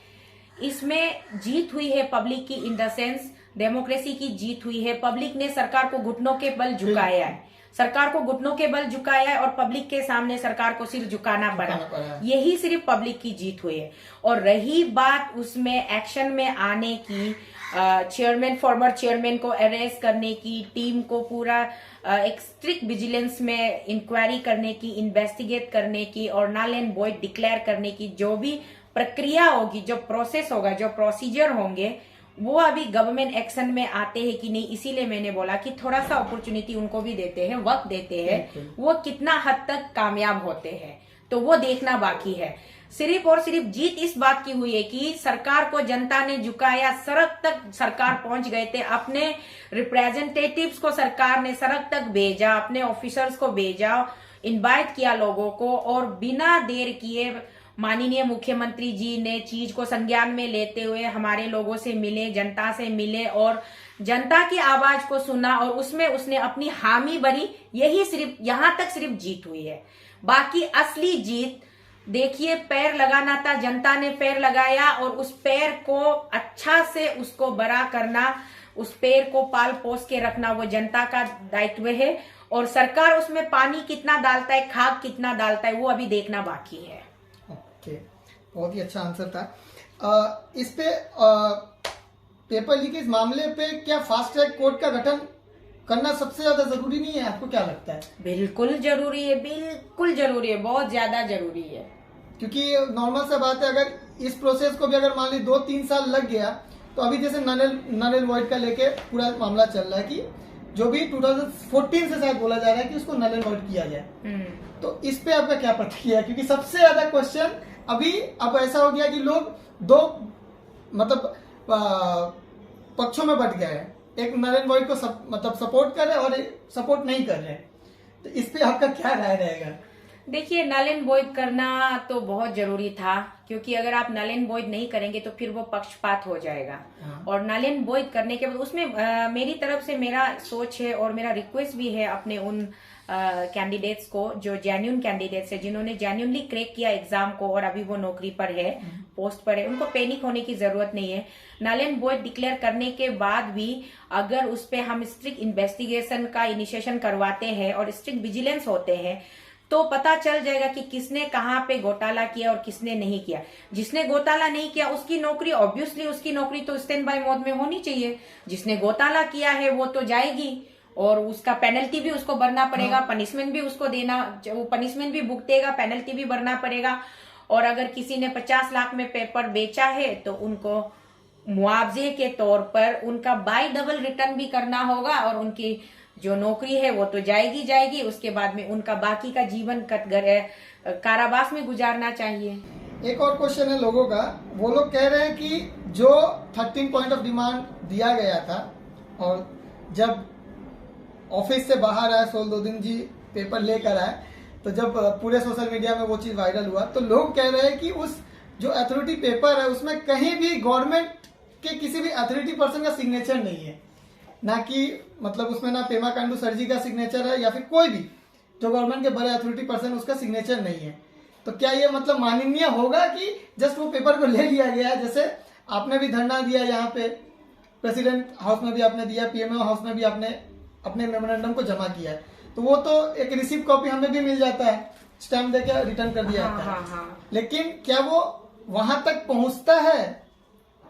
इसमें जीत हुई है पब्लिक की, इन द सेंस डेमोक्रेसी की जीत हुई है। पब्लिक ने सरकार को घुटनों के बल झुकाया है, सरकार को घुटनों के बल झुकाया है, और पब्लिक के सामने सरकार को सिर झुकाना पड़ा। यही सिर्फ पब्लिक की जीत हुई है। और रही बात उसमें एक्शन में आने की, चेयरमैन, फॉर्मर चेयरमैन को अरेस्ट करने की, टीम को पूरा एक स्ट्रिक्ट विजिलेंस में इंक्वायरी करने की, इन्वेस्टिगेट करने की, और नल एंड वॉइड डिक्लेयर करने की, जो भी प्रक्रिया होगी, जो प्रोसेस होगा, जो प्रोसीजर होंगे, वो अभी गवर्नमेंट एक्शन में आते हैं कि नहीं। इसीलिए मैंने बोला कि थोड़ा सा अपॉर्चुनिटी उनको भी देते हैं, वक्त देते हैं, वो कितना हद तक कामयाब होते हैं तो वो देखना बाकी है। सिर्फ और सिर्फ जीत इस बात की हुई है कि सरकार को जनता ने झुकाया, सड़क तक सरकार पहुंच गए थे, अपने रिप्रेजेंटेटिव्स को सरकार ने सड़क तक भेजा, अपने ऑफिसर्स को भेजा, इनवाइट किया लोगों को, और बिना देर किए माननीय मुख्यमंत्री जी ने चीज को संज्ञान में लेते हुए हमारे लोगों से मिले, जनता से मिले, और जनता की आवाज को सुना, और उसमें उसने अपनी हामी भरी। यही सिर्फ यहां तक सिर्फ जीत हुई है। बाकी असली जीत देखिए, पैर लगाना था, जनता ने पैर लगाया, और उस पैर को अच्छा से उसको बड़ा करना, उस पैर को पाल पोस के रखना, वो जनता का दायित्व है। और सरकार उसमें पानी कितना डालता है, खाद कितना डालता है, वो अभी देखना बाकी है। बहुत ही अच्छा आंसर था। इस पे पेपर लीकेज मामले पे क्या फास्ट ट्रैक कोर्ट का गठन करना सबसे ज्यादा जरूरी नहीं है? आपको क्या लगता है? बिल्कुल जरूरी है, बिल्कुल जरूरी है, बहुत ज्यादा जरूरी है। क्योंकि नॉर्मल सा बात है, अगर इस प्रोसेस को भी अगर मान ली 2-3 साल लग गया, तो अभी जैसे नल एंड वॉइड का लेके पूरा मामला चल रहा है कि जो भी 2014 से शायद बोला जा रहा है कि उसको नल एंड वॉइड किया जाए, तो इस पे आपका क्या प्रतिक्रिया है? क्योंकि सबसे ज्यादा क्वेश्चन अभी अब ऐसा हो गया कि लोग दो मतलब पक्षों में बट गए हैं, एक नल एंड वॉइड को मतलब सपोर्ट कर रहे हैं और सपोर्ट नहीं कर रहे हैं। तो इस पे आपका क्या राय रहेगा? देखिए, नल एंड वॉइड करना तो बहुत जरूरी था, क्योंकि अगर आप नल एंड वॉइड नहीं करेंगे तो फिर वो पक्षपात हो जाएगा। और नल एंड वॉइड करने के बाद उसमें मेरी तरफ से मेरा सोच है और मेरा रिक्वेस्ट भी है अपने उन कैंडिडेट्स को जो जेन्युइन कैंडिडेट्स है, जिन्होंने जेन्युइनली क्रैक किया एग्जाम को और अभी वो नौकरी पर है, पोस्ट पर है, उनको पैनिक होने की जरूरत नहीं है। नल एंड वॉइड डिक्लेयर करने के बाद भी अगर उस पे हम स्ट्रिक्ट इन्वेस्टिगेशन का इनिशिएशन करवाते हैं और स्ट्रिक्ट विजिलेंस होते हैं, तो पता चल जाएगा कि किसने कहाँ पे घोटाला किया और किसने नहीं किया। जिसने घोटाला नहीं किया उसकी नौकरी, ऑब्वियसली उसकी नौकरी तो स्टैंड बाय मोड में होनी चाहिए। जिसने घोटाला किया है वो तो जाएगी, और उसका पेनल्टी भी उसको भरना पड़ेगा, पनिशमेंट भी उसको देना, वो पनिशमेंट भी भुगतेगा, पेनल्टी भी भरना पड़ेगा। और अगर किसी ने 50 लाख में पेपर बेचा है तो उनको मुआवजे के तौर पर उनका बाय डबल रिटर्न भी करना होगा, और उनकी जो नौकरी है वो तो जाएगी जाएगी। उसके बाद में उनका बाकी का जीवन कारावास में गुजारना चाहिए। एक और क्वेश्चन है लोगों का, वो लोग कह रहे हैं कि जो 13 पॉइंट ऑफ डिमांड दिया गया था और जब ऑफिस से बाहर आए सोलदोदिन जी पेपर लेकर आए, तो जब पूरे सोशल मीडिया में वो चीज वायरल हुआ तो लोग कह रहे हैं कि उस जो अथॉरिटी पेपर है उसमें कहीं भी गवर्नमेंट के किसी भी अथॉरिटी पर्सन का सिग्नेचर नहीं है, ना कि मतलब उसमें ना पेमा खांडू सर जी का सिग्नेचर है या फिर कोई भी जो गवर्नमेंट के बड़े अथॉरिटी पर्सन उसका सिग्नेचर नहीं है। तो क्या ये मतलब माननीय होगा कि जस्ट वो पेपर को ले लिया गया है? जैसे आपने भी धरना दिया यहाँ पे, प्रेसिडेंट हाउस में भी आपने दिया, पीएमओ हाउस में भी आपने अपने मेमोरेंडम को जमा किया है, तो वो तो एक रिसीव कॉपी हमें भी मिल जाता है, स्टैम्प देके रिटर्न कर दिया जाता है। लेकिन क्या वो वहां तक पहुंचता है,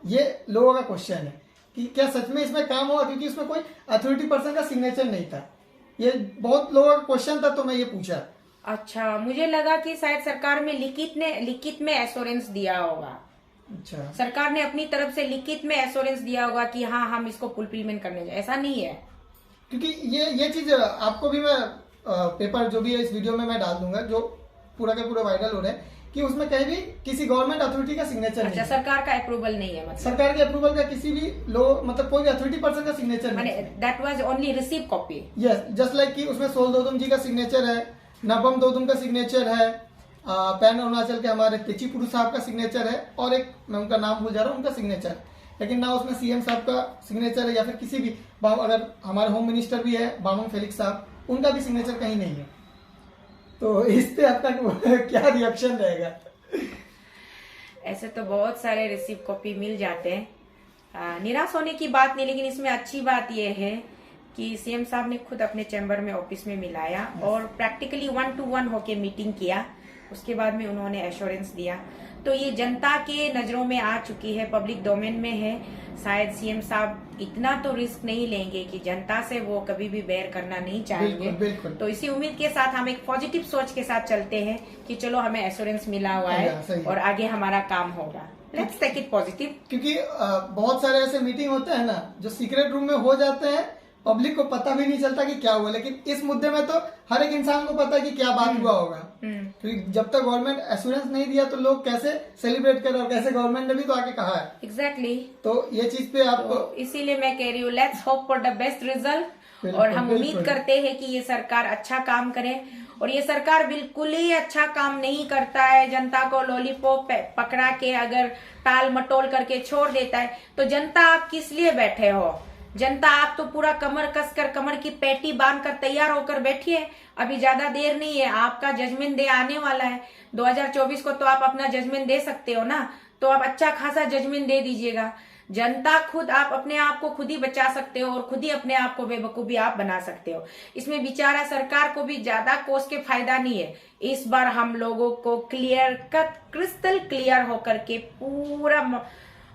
ये लोगों का क्वेश्चन है कि क्या सच में इसमें काम होगा, क्योंकि इसमें कोई अथॉरिटी पर्सन का सिग्नेचर नहीं था। ये बहुत लोगों का क्वेश्चन था, तो मैं ये पूछा। अच्छा, मुझे लगा कि शायद सरकार में लिखित में एश्योरेंस दिया होगा। अच्छा, सरकार ने अपनी तरफ से लिखित में एश्योरेंस दिया होगा कि हाँ हम इसको फुलफिलमेंट करने जाए, ऐसा नहीं है। क्योंकि ये चीज आपको भी मैं पेपर जो भी है इस वीडियो में मैं डाल दूंगा, जो पूरा के पूरा वायरल हो रहा है कि उसमें कहीं भी किसी गवर्नमेंट अथॉरिटी का सिग्नेचर नहीं है। सरकार का अप्रूवल नहीं है, मतलब सरकार के अप्रूवल का किसी भी मतलब कोई भी अथॉरिटी पर्सन का सिग्नेचर नहीं है। That was only receive copy. Yes, just like कि उसमें सोल दोदुम जी का सिग्नेचर है, नबम दोदुम का सिग्नेचर है, पैन अरुणाचल के हमारे तेची पुरु साहब का सिग्नेचर है, और एक मैं उनका नाम भूल जा रहा हूँ उनका सिग्नेचर, लेकिन ना उसमें सीएम साहब का सिग्नेचर है या फिर किसी भी अगर हमारे होम मिनिस्टर भी है बामंग फेलिक्स साहब, उनका भी सिग्नेचर कहीं नहीं है। तो इस पे अब तक क्या रिएक्शन रहेगा? ऐसे तो बहुत सारे रिसीव कॉपी मिल जाते हैं, निराश होने की बात नहीं, लेकिन इसमें अच्छी बात यह है कि सीएम साहब ने खुद अपने चैम्बर में ऑफिस में मिलाया और प्रैक्टिकली 1-to-1 होके मीटिंग किया, उसके बाद में उन्होंने एश्योरेंस दिया। तो ये जनता के नजरों में आ चुकी है, पब्लिक डोमेन में है। शायद सीएम साहब इतना तो रिस्क नहीं लेंगे कि जनता से वो कभी भी बैर करना नहीं चाहेंगे। बिल्कुल। तो इसी उम्मीद के साथ हम एक पॉजिटिव सोच के साथ चलते हैं कि चलो हमें एश्योरेंस मिला हुआ है और आगे हमारा काम होगा। Let's take it positive. क्योंकि बहुत सारे ऐसे मीटिंग होते हैं ना जो सीक्रेट रूम में हो जाते हैं, पब्लिक को पता भी नहीं चलता कि क्या हुआ, लेकिन इस मुद्दे में तो हर एक इंसान को पता है कि क्या बात हुआ होगा। क्योंकि जब तक गवर्नमेंट एश्योरेंस नहीं दिया तो लोग कैसे सेलिब्रेट करें, और कैसे गवर्नमेंट ने भी तो आके कहा है। एग्जैक्टली। तो ये चीज पे आप तो इसीलिए मैं कह रही हूँ let's hope for the best result, और हम उम्मीद करते हैं कि ये सरकार अच्छा काम करे। और ये सरकार बिल्कुल ही अच्छा काम नहीं करता है, जनता को लॉलीपॉप पकड़ा के अगर टाल मटोल करके छोड़ देता है, तो जनता आप किस लिए बैठे हो? जनता आप तो पूरा कमर कसकर, कमर की पेटी बांध कर तैयार होकर बैठिए, अभी ज्यादा देर नहीं है, आपका जजमेंट डे आने वाला है। 2024 को तो आप अपना जजमेंट दे सकते हो ना, तो आप अच्छा खासा जजमेंट दे दीजिएगा। जनता खुद, आप अपने आप को खुद ही बचा सकते हो और खुद ही अपने आप को बेवकूफी आप बना सकते हो। इसमें बेचारा सरकार को भी ज्यादा कोस के फायदा नहीं है। इस बार हम लोगों को क्लियर कट, क्रिस्टल क्लियर होकर के, पूरा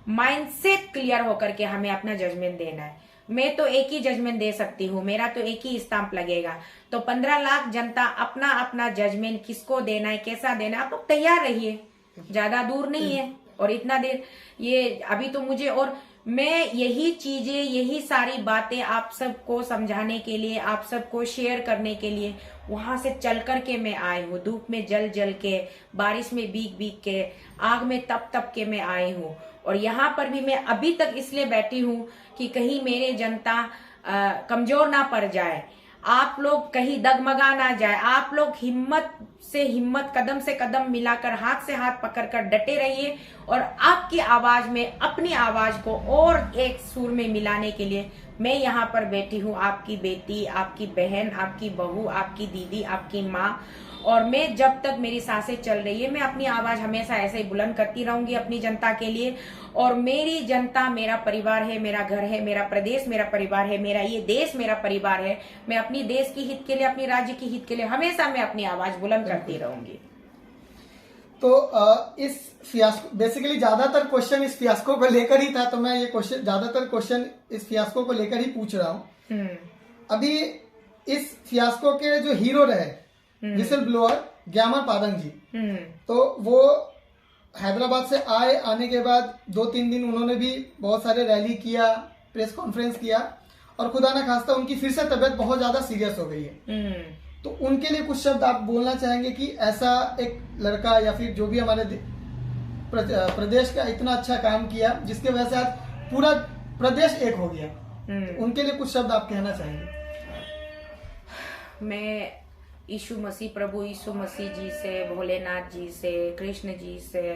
माइंडसेट क्लियर होकर के हमें अपना जजमेंट देना है। मैं तो एक ही जजमेंट दे सकती हूँ, मेरा तो एक ही स्टाम्प लगेगा। तो 15 लाख जनता अपना अपना जजमेंट किसको देना है, कैसा देना है, आप लोग तैयार रहिए, ज्यादा दूर नहीं है। और इतना देर ये अभी तो मुझे, और मैं यही चीजें, यही सारी बातें आप सबको समझाने के लिए, आप सबको शेयर करने के लिए वहां से चल करके मैं आई हूँ। धूप में जल जल के, बारिश में भीग भीग के, आग में तप तप के मैं आई हूँ। और यहाँ पर भी मैं अभी तक इसलिए बैठी हूँ कि कहीं मेरे जनता कमजोर ना पड़ जाए, आप लोग कहीं डगमगा ना जाए, आप लोग हिम्मत से हिम्मत, कदम से कदम मिलाकर, हाथ से हाथ पकड़कर डटे रहिए। और आपकी आवाज में अपनी आवाज को और एक सुर में मिलाने के लिए मैं यहाँ पर बैठी हूँ, आपकी बेटी, आपकी बहन, आपकी बहू, आपकी दीदी, आपकी माँ। और मैं जब तक मेरी सांसें चल रही है, मैं अपनी आवाज हमेशा ऐसे ही बुलंद करती रहूंगी अपनी जनता के लिए। और मेरी जनता मेरा परिवार है, मेरा घर है, मेरा प्रदेश मेरा परिवार है, मेरा ये देश मेरा परिवार है। मैं अपनी देश की हित के लिए, अपनी राज्य की हित के लिए हमेशा मैं अपनी आवाज बुलंद करती रहूंगी। तो इस फियास्को, बेसिकली ज्यादातर क्वेश्चन इस फियास्को को लेकर ही था, तो मैं ये क्वेश्चन, ज्यादातर क्वेश्चन इस फियास्को को लेकर ही पूछ रहा हूँ। अभी इस फियास्को के जो हीरो रहे विसल ब्लोअर ग्यामर पादंग जी, तो वो हैदराबाद से आने के बाद 2-3 दिन उन्होंने भी बहुत सारे रैली किया, प्रेस कॉन्फ्रेंस किया, और खुदा ना खास्ता उनकी फिर से तबीयत बहुत ज्यादा सीरियस हो गई है। तो उनके लिए कुछ शब्द आप बोलना चाहेंगे कि ऐसा एक लड़का या फिर जो भी हमारे प्रदेश का इतना अच्छा काम किया, जिसके वजह से आज पूरा प्रदेश एक हो गया, उनके लिए कुछ शब्द आप कहना चाहेंगे? यीशु मसीह, प्रभु यीशु मसीह जी से, भोलेनाथ जी से, कृष्ण जी से,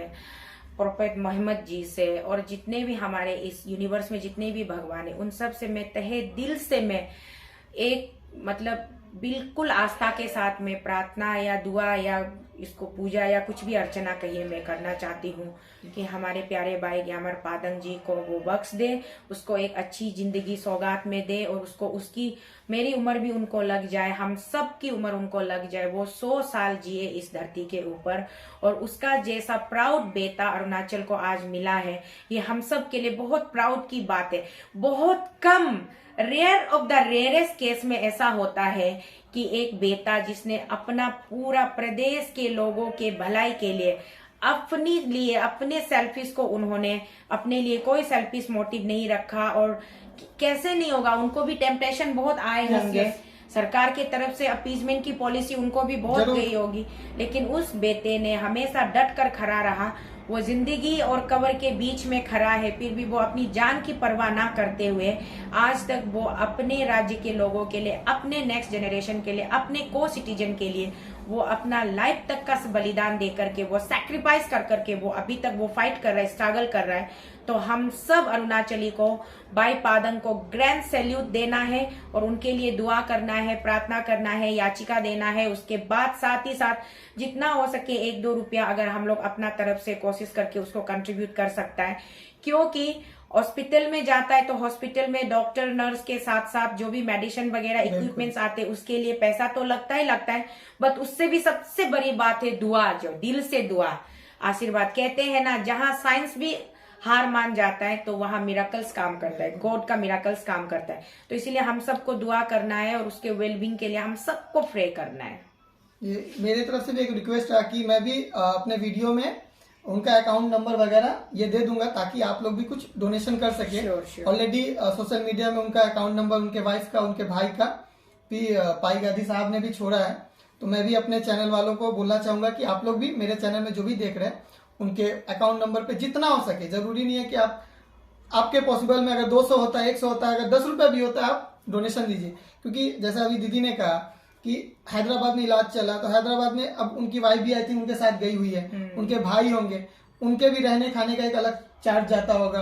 प्रोफेट मोहम्मद जी से, और जितने भी हमारे इस यूनिवर्स में जितने भी भगवान है, उन सब से मैं तहे दिल से मैं एक मतलब बिल्कुल आस्था के साथ में प्रार्थना या दुआ या इसको पूजा या कुछ भी अर्चना कहिए मैं करना चाहती हूँ कि हमारे प्यारे भाई ग्यामर पादंग जी को वो बख्श दे, उसको एक अच्छी जिंदगी सौगात में दे, और उसको उसकी मेरी उम्र भी उनको लग जाए, हम सब की उम्र उनको लग जाए, वो 100 साल जिए इस धरती के ऊपर, और उसका जैसा प्राउड बेटा अरुणाचल को आज मिला है, ये हम सब के लिए बहुत प्राउड की बात है। बहुत कम rare of the rarest case में ऐसा होता है कि एक बेटा जिसने अपना पूरा प्रदेश के लोगों के भलाई के लिए अपने लिए अपने सेल्फिश को उन्होंने अपने लिए कोई सेल्फिश मोटिव नहीं रखा, और कैसे नहीं होगा, उनको भी टेम्पटेशन बहुत आए होंगे, सरकार की तरफ से अपीजमेंट की पॉलिसी उनको भी बहुत गई होगी, लेकिन उस बेटे ने हमेशा डट कर खड़ा रहा, वो जिंदगी और कब्र के बीच में खड़ा है, फिर भी वो अपनी जान की परवाह ना करते हुए आज तक वो अपने राज्य के लोगों के लिए, अपने नेक्स्ट जनरेशन के लिए, अपने को सिटीजन के लिए वो अपना लाइफ तक का बलिदान दे करके, वो सैक्रिफाइस कर करके वो अभी तक वो फाइट कर रहा है, स्ट्रगल कर रहा है। तो हम सब अरुणाचली को, भाई पादंग को ग्रैंड सैल्यूट देना है और उनके लिए दुआ करना है, प्रार्थना करना है, याचिका देना है। उसके बाद साथ ही साथ जितना हो सके 1-2 रुपया अगर हम लोग अपना तरफ से कोशिश करके उसको कंट्रीब्यूट कर सकता है, क्योंकि हॉस्पिटल में जाता है तो हॉस्पिटल में डॉक्टर नर्स के साथ साथ जो भी मेडिसिन वगैरह इक्विपमेंट्स आते हैं उसके लिए पैसा तो लगता ही लगता है, बट उससे भी सबसे बड़ी बात है दुआ, जो दिल से दुआ, आशीर्वाद। कहते हैं ना, जहां साइंस भी हार मान जाता है तो वहां मिराकल्स काम करता है, गॉड का मिराकल्स काम करता है। तो इसीलिए हम सबको दुआ करना है और उसके वेलबींग के लिए हम सबको प्रे करना है। ये मेरी तरफ से भी एक रिक्वेस्ट है कि मैं भी अपने वीडियो में उनका अकाउंट नंबर वगैरह ये दे दूंगा ताकि आप लोग भी कुछ डोनेशन कर सके। ऑलरेडी सोशल मीडिया में उनका अकाउंट नंबर उनके वाइफ का, उनके भाई का भी पाई गादी साहब ने भी छोड़ा है। तो मैं भी अपने चैनल वालों को बोलना चाहूंगा कि आप लोग भी मेरे चैनल में जो भी देख रहे हैं उनके अकाउंट नंबर पे जितना हो सके, जरूरी नहीं है कि आपके पॉसिबल में अगर 200 होता है, 100 होता है, अगर 10 रुपया भी होता है आप डोनेशन दीजिए। क्योंकि जैसा अभी दीदी ने कहा कि हैदराबाद में इलाज चला, तो हैदराबाद में अब उनकी वाइफ भी आई थी, उनके साथ गई हुई है, उनके भाई होंगे, उनके भी रहने खाने का एक अलग चार्ज जाता होगा,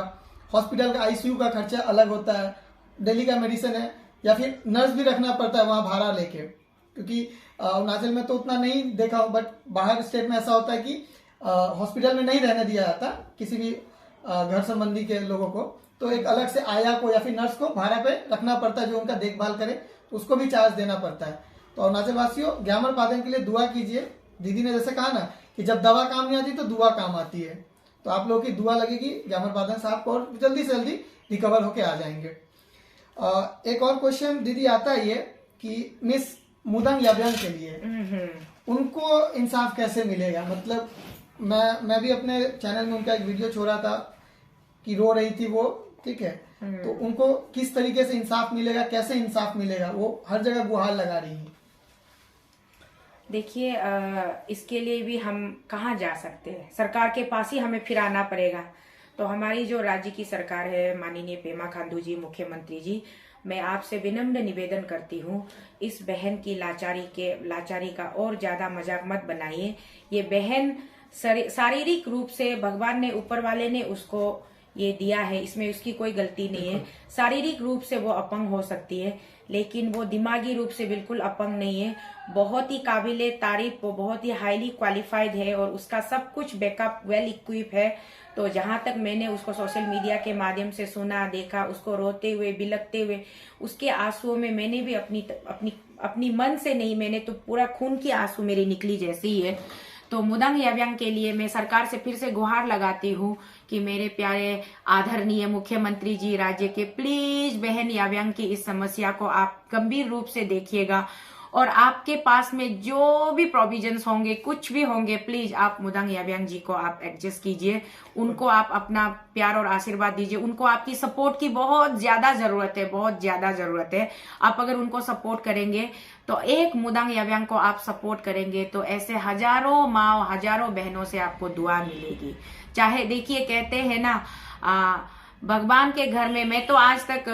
हॉस्पिटल का आईसीयू का खर्चा अलग होता है, दिल्ली का मेडिसिन है, या फिर नर्स भी रखना पड़ता है वहां भाड़ा लेके। क्योंकि अरुणाचल में तो उतना नहीं देखा हो, बट बाहर स्टेट में ऐसा होता है कि हॉस्पिटल में नहीं रहने दिया जाता किसी भी घर संबंधी के लोगों को, तो एक अलग से आया को या फिर नर्स को भाड़ा पे रखना पड़ता है जो उनका देखभाल करे, तो उसको भी चार्ज देना पड़ता है। तो अरुणाचल वासियों, ग्यामर पादंग के लिए दुआ कीजिए। दीदी ने जैसे कहा ना कि जब दवा काम नहीं आती तो दुआ काम आती है, तो आप लोगों की दुआ लगेगी ग्यामर पादंग साहब को और जल्दी से जल्दी रिकवर होके आ जाएंगे। एक और क्वेश्चन दीदी आता है ये कि मिस मुदंग याब्यांग के लिए उनको इंसाफ कैसे मिलेगा? मतलब मैं भी अपने चैनल में उनका एक वीडियो छोड़ा था कि रो रही थी वो, ठीक है, तो उनको किस तरीके से इंसाफ मिलेगा, कैसे इंसाफ मिलेगा? वो हर जगह गुहार लगा रही है। देखिए, इसके लिए भी हम कहाँ जा सकते हैं, सरकार के पास ही हमें फिर आना पड़ेगा। तो हमारी जो राज्य की सरकार है, माननीय पेमा खांडू जी, मुख्यमंत्री जी, मैं आपसे विनम्र निवेदन करती हूँ, इस बहन की लाचारी का और ज्यादा मजाक मत बनाइए। ये बहन शारीरिक रूप से भगवान ने, ऊपर वाले ने उसको ये दिया है, इसमें उसकी कोई गलती नहीं है। शारीरिक रूप से वो अपंग हो सकती है, लेकिन वो दिमागी रूप से बिल्कुल अपंग नहीं है। बहुत ही काबिले तारीफ, वो बहुत ही हाईली क्वालिफाइड है और उसका सब कुछ बैकअप वेल इक्विप है। तो जहां तक मैंने उसको सोशल मीडिया के माध्यम से सुना, देखा, उसको रोते हुए, बिलखते हुए, उसके आंसुओं में मैंने भी अपनी मन से नहीं, मैंने तो पूरा खून की आंसू मेरी निकली जैसी ही है। तो मुदंग याब्यांग के लिए मैं सरकार से फिर से गुहार लगाती हूँ कि मेरे प्यारे आदरणीय मुख्यमंत्री जी राज्य के, प्लीज बहन याब्यांग की इस समस्या को आप गंभीर रूप से देखिएगा और आपके पास में जो भी प्रोविजंस होंगे, कुछ भी होंगे, प्लीज आप मुदंग याब्यांग जी को आप एडजस्ट कीजिए, उनको आप अपना प्यार और आशीर्वाद दीजिए। उनको आपकी सपोर्ट की बहुत ज्यादा जरूरत है, बहुत ज्यादा जरूरत है। आप अगर उनको सपोर्ट करेंगे तो एक मुदंग याब्यांग को आप सपोर्ट करेंगे तो ऐसे हजारों माँ, हजारों बहनों से आपको दुआ मिलेगी। चाहे देखिए, कहते हैं ना, भगवान के घर में, मैं तो आज तक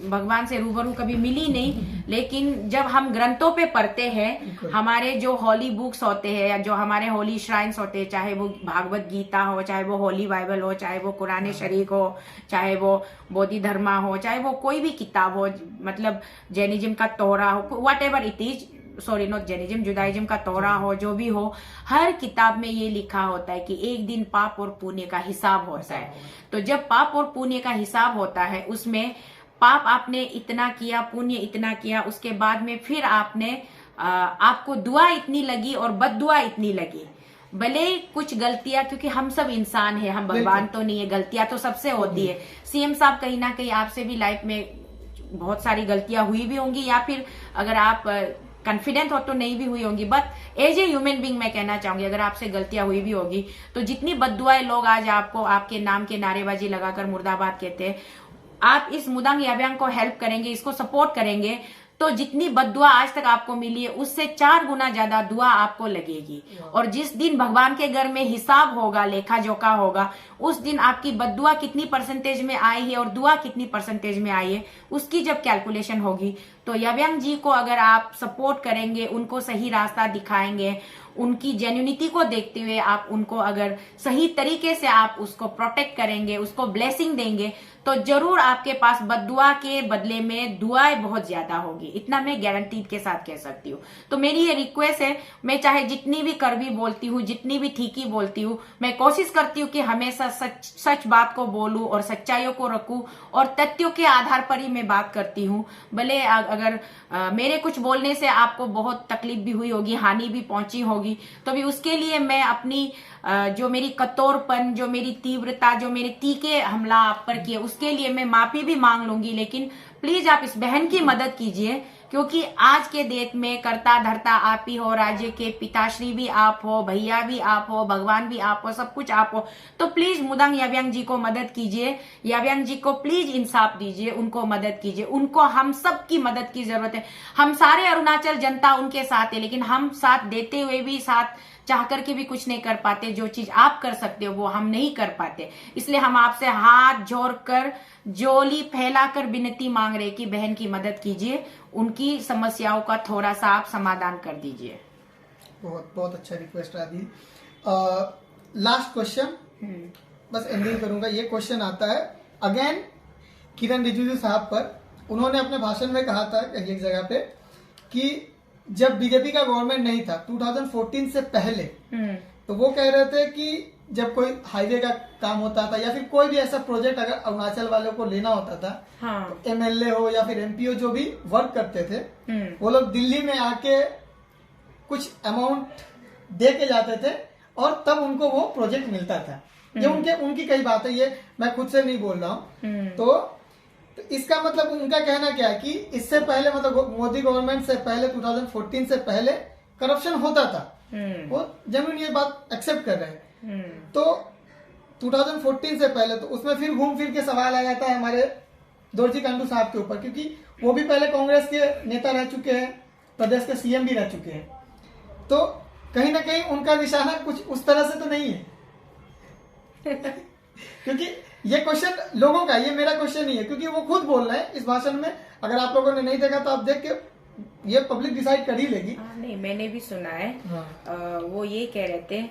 भगवान से रूबरू कभी मिली नहीं, लेकिन जब हम ग्रंथों पे पढ़ते हैं, हमारे जो होली बुक्स होते हैं या जो हमारे होली श्राइन्स होते हैं, चाहे वो भागवत गीता हो, चाहे वो होली बाइबल हो, चाहे वो कुरान शरीफ हो, चाहे वो बोधि धर्मा हो, चाहे वो कोई भी किताब हो, मतलब जैनिज्म का तोरा हो, whatever it is, sorry not Jainism, Judaism का तोरा हो, जो भी हो, हर किताब में ये लिखा होता है कि एक दिन पाप और पुण्य का हिसाब होता है। तो जब पाप और पुण्य का हिसाब होता है, उसमें पाप आपने इतना किया, पुण्य इतना किया, उसके बाद में फिर आपको दुआ इतनी लगी और बद्दुआ इतनी लगी, भले कुछ गलतियां, क्योंकि हम सब इंसान हैं, हम भगवान तो नहीं है, गलतियां तो सबसे होती है। सीएम साहब कहीं ना कहीं आपसे भी लाइफ में बहुत सारी गलतियां हुई भी होंगी, या फिर अगर आप कॉन्फिडेंट हो तो नहीं भी हुई होंगी, but as a human being मैं कहना चाहूंगी अगर आपसे गलतियां हुई भी होगी तो जितनी बद्दुआएं लोग आज आपको आपके नाम के नारेबाजी लगाकर मुर्दाबाद कहते हैं, आप इस मुदांग याब्यांग को हेल्प करेंगे, इसको सपोर्ट करेंगे, तो जितनी बद्दुआ आज तक आपको मिली है उससे 4 गुना ज्यादा दुआ आपको लगेगी। और जिस दिन भगवान के घर में हिसाब होगा, लेखा जोखा होगा, उस दिन आपकी बद्दुआ कितनी परसेंटेज में आई है और दुआ कितनी परसेंटेज में आई है, उसकी जब कैलकुलेशन होगी, तो याब्यांग जी को अगर आप सपोर्ट करेंगे, उनको सही रास्ता दिखाएंगे, उनकी जेन्युइनिटी को देखते हुए आप उनको अगर सही तरीके से आप उसको प्रोटेक्ट करेंगे, उसको ब्लेसिंग देंगे, तो जरूर आपके पास बद्दुआ के बदले में दुआएं बहुत ज्यादा होगी, इतना मैं गारंटी के साथ कह सकती हूँ। तो मेरी ये रिक्वेस्ट है, मैं चाहे जितनी भी कड़वी बोलती हूँ, जितनी भी ठीकी बोलती हूँ, मैं कोशिश करती हूँ कि हमेशा सच बात को बोलूं और सच्चाइयों को रखूं और तथ्यों के आधार पर ही मैं बात करती हूँ। भले अगर मेरे कुछ बोलने से आपको बहुत तकलीफ भी हुई होगी, हानि भी पहुंची होगी, तो भी उसके लिए मैं अपनी जो मेरी कठोरपन, जो मेरी तीव्रता, जो मेरे तीखे हमला आप पर किए, उसके लिए मैं माफी भी मांग लूंगी। लेकिन प्लीज आप इस बहन की मदद कीजिए, क्योंकि आज के डेट में करता धरता आप ही हो, राज्य के पिताश्री भी आप हो, भैया भी आप हो, भगवान भी आप हो, सब कुछ आप हो। तो प्लीज मुदांग याब्यांग जी को मदद कीजिए, याब्यांग जी को प्लीज इंसाफ दीजिए, उनको मदद कीजिए, उनको हम सब की मदद की जरूरत है। हम सारे अरुणाचल जनता उनके साथ है, लेकिन हम साथ देते हुए भी, साथ चाह करके भी कुछ नहीं कर पाते। जो चीज आप कर सकते हो वो हम नहीं कर पाते, इसलिए हम आपसे हाथ जोड़कर, जोली फैलाकर विनती मांग रहे कि बहन की मदद कीजिए, उनकी समस्याओं का थोड़ा सा आप समाधान कर दीजिए। बहुत बहुत अच्छा रिक्वेस्ट है दी। लास्ट क्वेश्चन, बस एंडिंग करूंगा। ये क्वेश्चन आता है अगेन किरण रिजिजू साहब पर। उन्होंने अपने भाषण में कहा था एक जगह पे कि जब बीजेपी का गवर्नमेंट नहीं था 2014 से पहले, तो वो कह रहे थे कि जब कोई हाईवे का काम होता था या फिर कोई भी ऐसा प्रोजेक्ट अगर अरुणाचल वालों को लेना होता था, तो एमएलए हो या फिर एमपी हो, जो भी वर्क करते थे, वो लोग दिल्ली में आके कुछ अमाउंट दे के जाते थे और तब उनको वो प्रोजेक्ट मिलता था। ये उनकी कई बात है, ये मैं खुद से नहीं बोल रहा हूँ। तो इसका मतलब उनका कहना क्या है कि इससे पहले, मतलब मोदी गवर्नमेंट से पहले, 2014 से पहले करप्शन होता था, वो जमीन ये बात एक्सेप्ट कर रहे हैं। तो 2014 से पहले, तो उसमें फिर घूम फिर के सवाल आ जाता है हमारे दोरजी कांडू साहब के ऊपर, क्योंकि वो भी पहले कांग्रेस के नेता रह चुके हैं, प्रदेश के सीएम भी रह चुके हैं, तो कहीं ना कहीं उनका निशाना कुछ उस तरह से तो नहीं है। क्योंकि ये क्वेश्चन लोगों का, ये मेरा क्वेश्चन नहीं है, क्योंकि वो खुद बोल रहे हैं इस भाषण में। अगर आप लोगों ने नहीं देखा तो आप देख के ये पब्लिक डिसाइड कर ही लेगी। नहीं, मैंने भी सुना है। वो ये कह रहे थे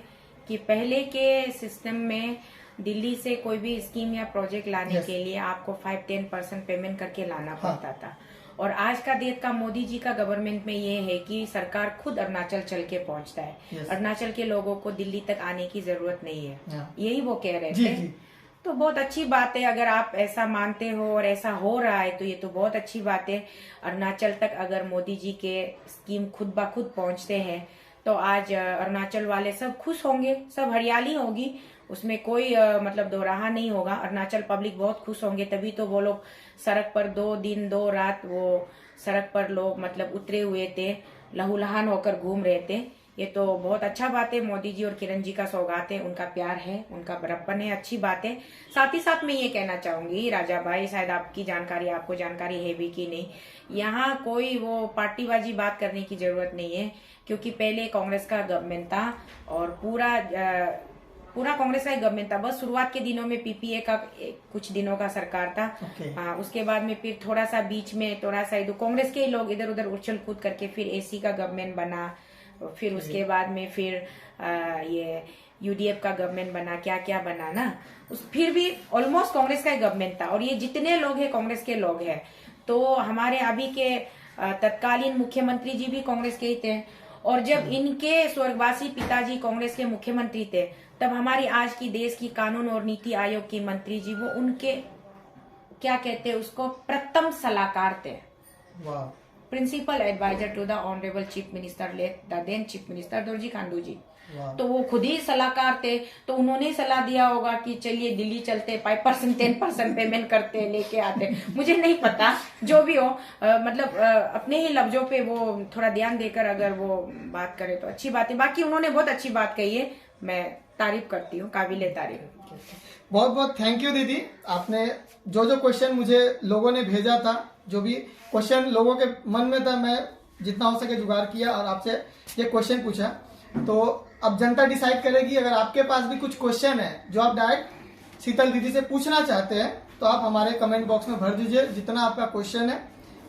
कि पहले के सिस्टम में दिल्ली से कोई भी स्कीम या प्रोजेक्ट लाने के लिए आपको 5-10% पेमेंट करके लाना पड़ता था, और आज का देश का मोदी जी का गवर्नमेंट में ये है कि सरकार खुद अरुणाचल चल के पहुंचता है। अरुणाचल के लोगों को दिल्ली तक आने की जरूरत नहीं है, यही वो कह रहे थे। तो बहुत अच्छी बात है, अगर आप ऐसा मानते हो और ऐसा हो रहा है तो ये तो बहुत अच्छी बात है। अरुणाचल तक अगर मोदी जी के स्कीम खुद ब खुद पहुंचते हैं तो आज अरुणाचल वाले सब खुश होंगे, सब हरियाली होगी, उसमें कोई मतलब दोराहा नहीं होगा। अरुणाचल पब्लिक बहुत खुश होंगे, तभी तो वो लोग सड़क पर 2 दिन 2 रात वो सड़क पर लोग मतलब उतरे हुए थे, लहूलुहान होकर घूम रहे थे। ये तो बहुत अच्छा बात है, मोदी जी और किरण जी का सौगात है, उनका प्यार है, उनका बड़प्पन है, अच्छी बात है। साथ ही साथ मैं ये कहना चाहूंगी राजा भाई, शायद आपकी जानकारी, आपको जानकारी है भी कि नहीं, यहाँ कोई वो पार्टीबाजी बात करने की जरूरत नहीं है, क्योंकि पहले कांग्रेस का गवर्नमेंट था और पूरा पूरा कांग्रेस का ही गवर्नमेंट था। बस शुरुआत के दिनों में पीपीए का कुछ दिनों का सरकार था। उसके बाद में फिर थोड़ा सा बीच में थोड़ा सा कांग्रेस के ही लोग इधर उधर उछल कूद करके फिर एसी का गवर्नमेंट बना। फिर उसके बाद में फिर ये यूडीएफ का गवर्नमेंट बना, क्या क्या बना ना। फिर भी ऑलमोस्ट कांग्रेस का ही गवर्नमेंट था। और ये जितने लोग हैं कांग्रेस के लोग हैं। तो हमारे अभी के तत्कालीन मुख्यमंत्री जी भी कांग्रेस के ही थे। और जब इनके स्वर्गवासी पिताजी कांग्रेस के मुख्यमंत्री थे, तब हमारी आज की देश की कानून और नीति आयोग की मंत्री जी वो उनके क्या कहते हैं उसको प्रथम सलाहकार थे। Principal adviser to the honourable chief minister the then chief minister Dorji Khandu ji. तो वो खुद ही सलाहकार थे। तो उन्होंने सलाह दिया होगा कि चलिए दिल्ली चलते, 5% 10% पेमेंट करते, लेके आते। मुझे नहीं पता, जो भी हो मतलब अपने ही लफ्जों पे वो थोड़ा ध्यान देकर अगर वो बात करे तो अच्छी बात है। बाकी उन्होंने बहुत अच्छी बात कही है, मैं तारीफ करती हूँ, काबिले तारीफ। बहुत बहुत थैंक यू दीदी। आपने जो जो क्वेश्चन मुझे लोगों ने भेजा था, जो भी क्वेश्चन लोगों के मन में था, मैं जितना हो सके जुगाड़ किया और आपसे ये क्वेश्चन पूछा। तो अब जनता डिसाइड करेगी। अगर आपके पास भी कुछ क्वेश्चन है जो आप डायरेक्ट शीतल दीदी से पूछना चाहते हैं, तो आप हमारे कमेंट बॉक्स में भर दीजिए जितना आपका क्वेश्चन है।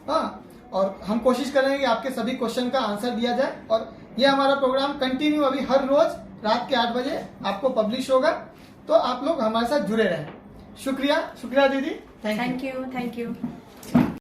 हाँ, और हम कोशिश करेंगे कि आपके सभी क्वेश्चन का आंसर दिया जाए। और ये हमारा प्रोग्राम कंटिन्यू अभी हर रोज रात के 8 बजे आपको पब्लिश होगा। तो आप लोग हमारे साथ जुड़े रहें। शुक्रिया दीदी। Thank you.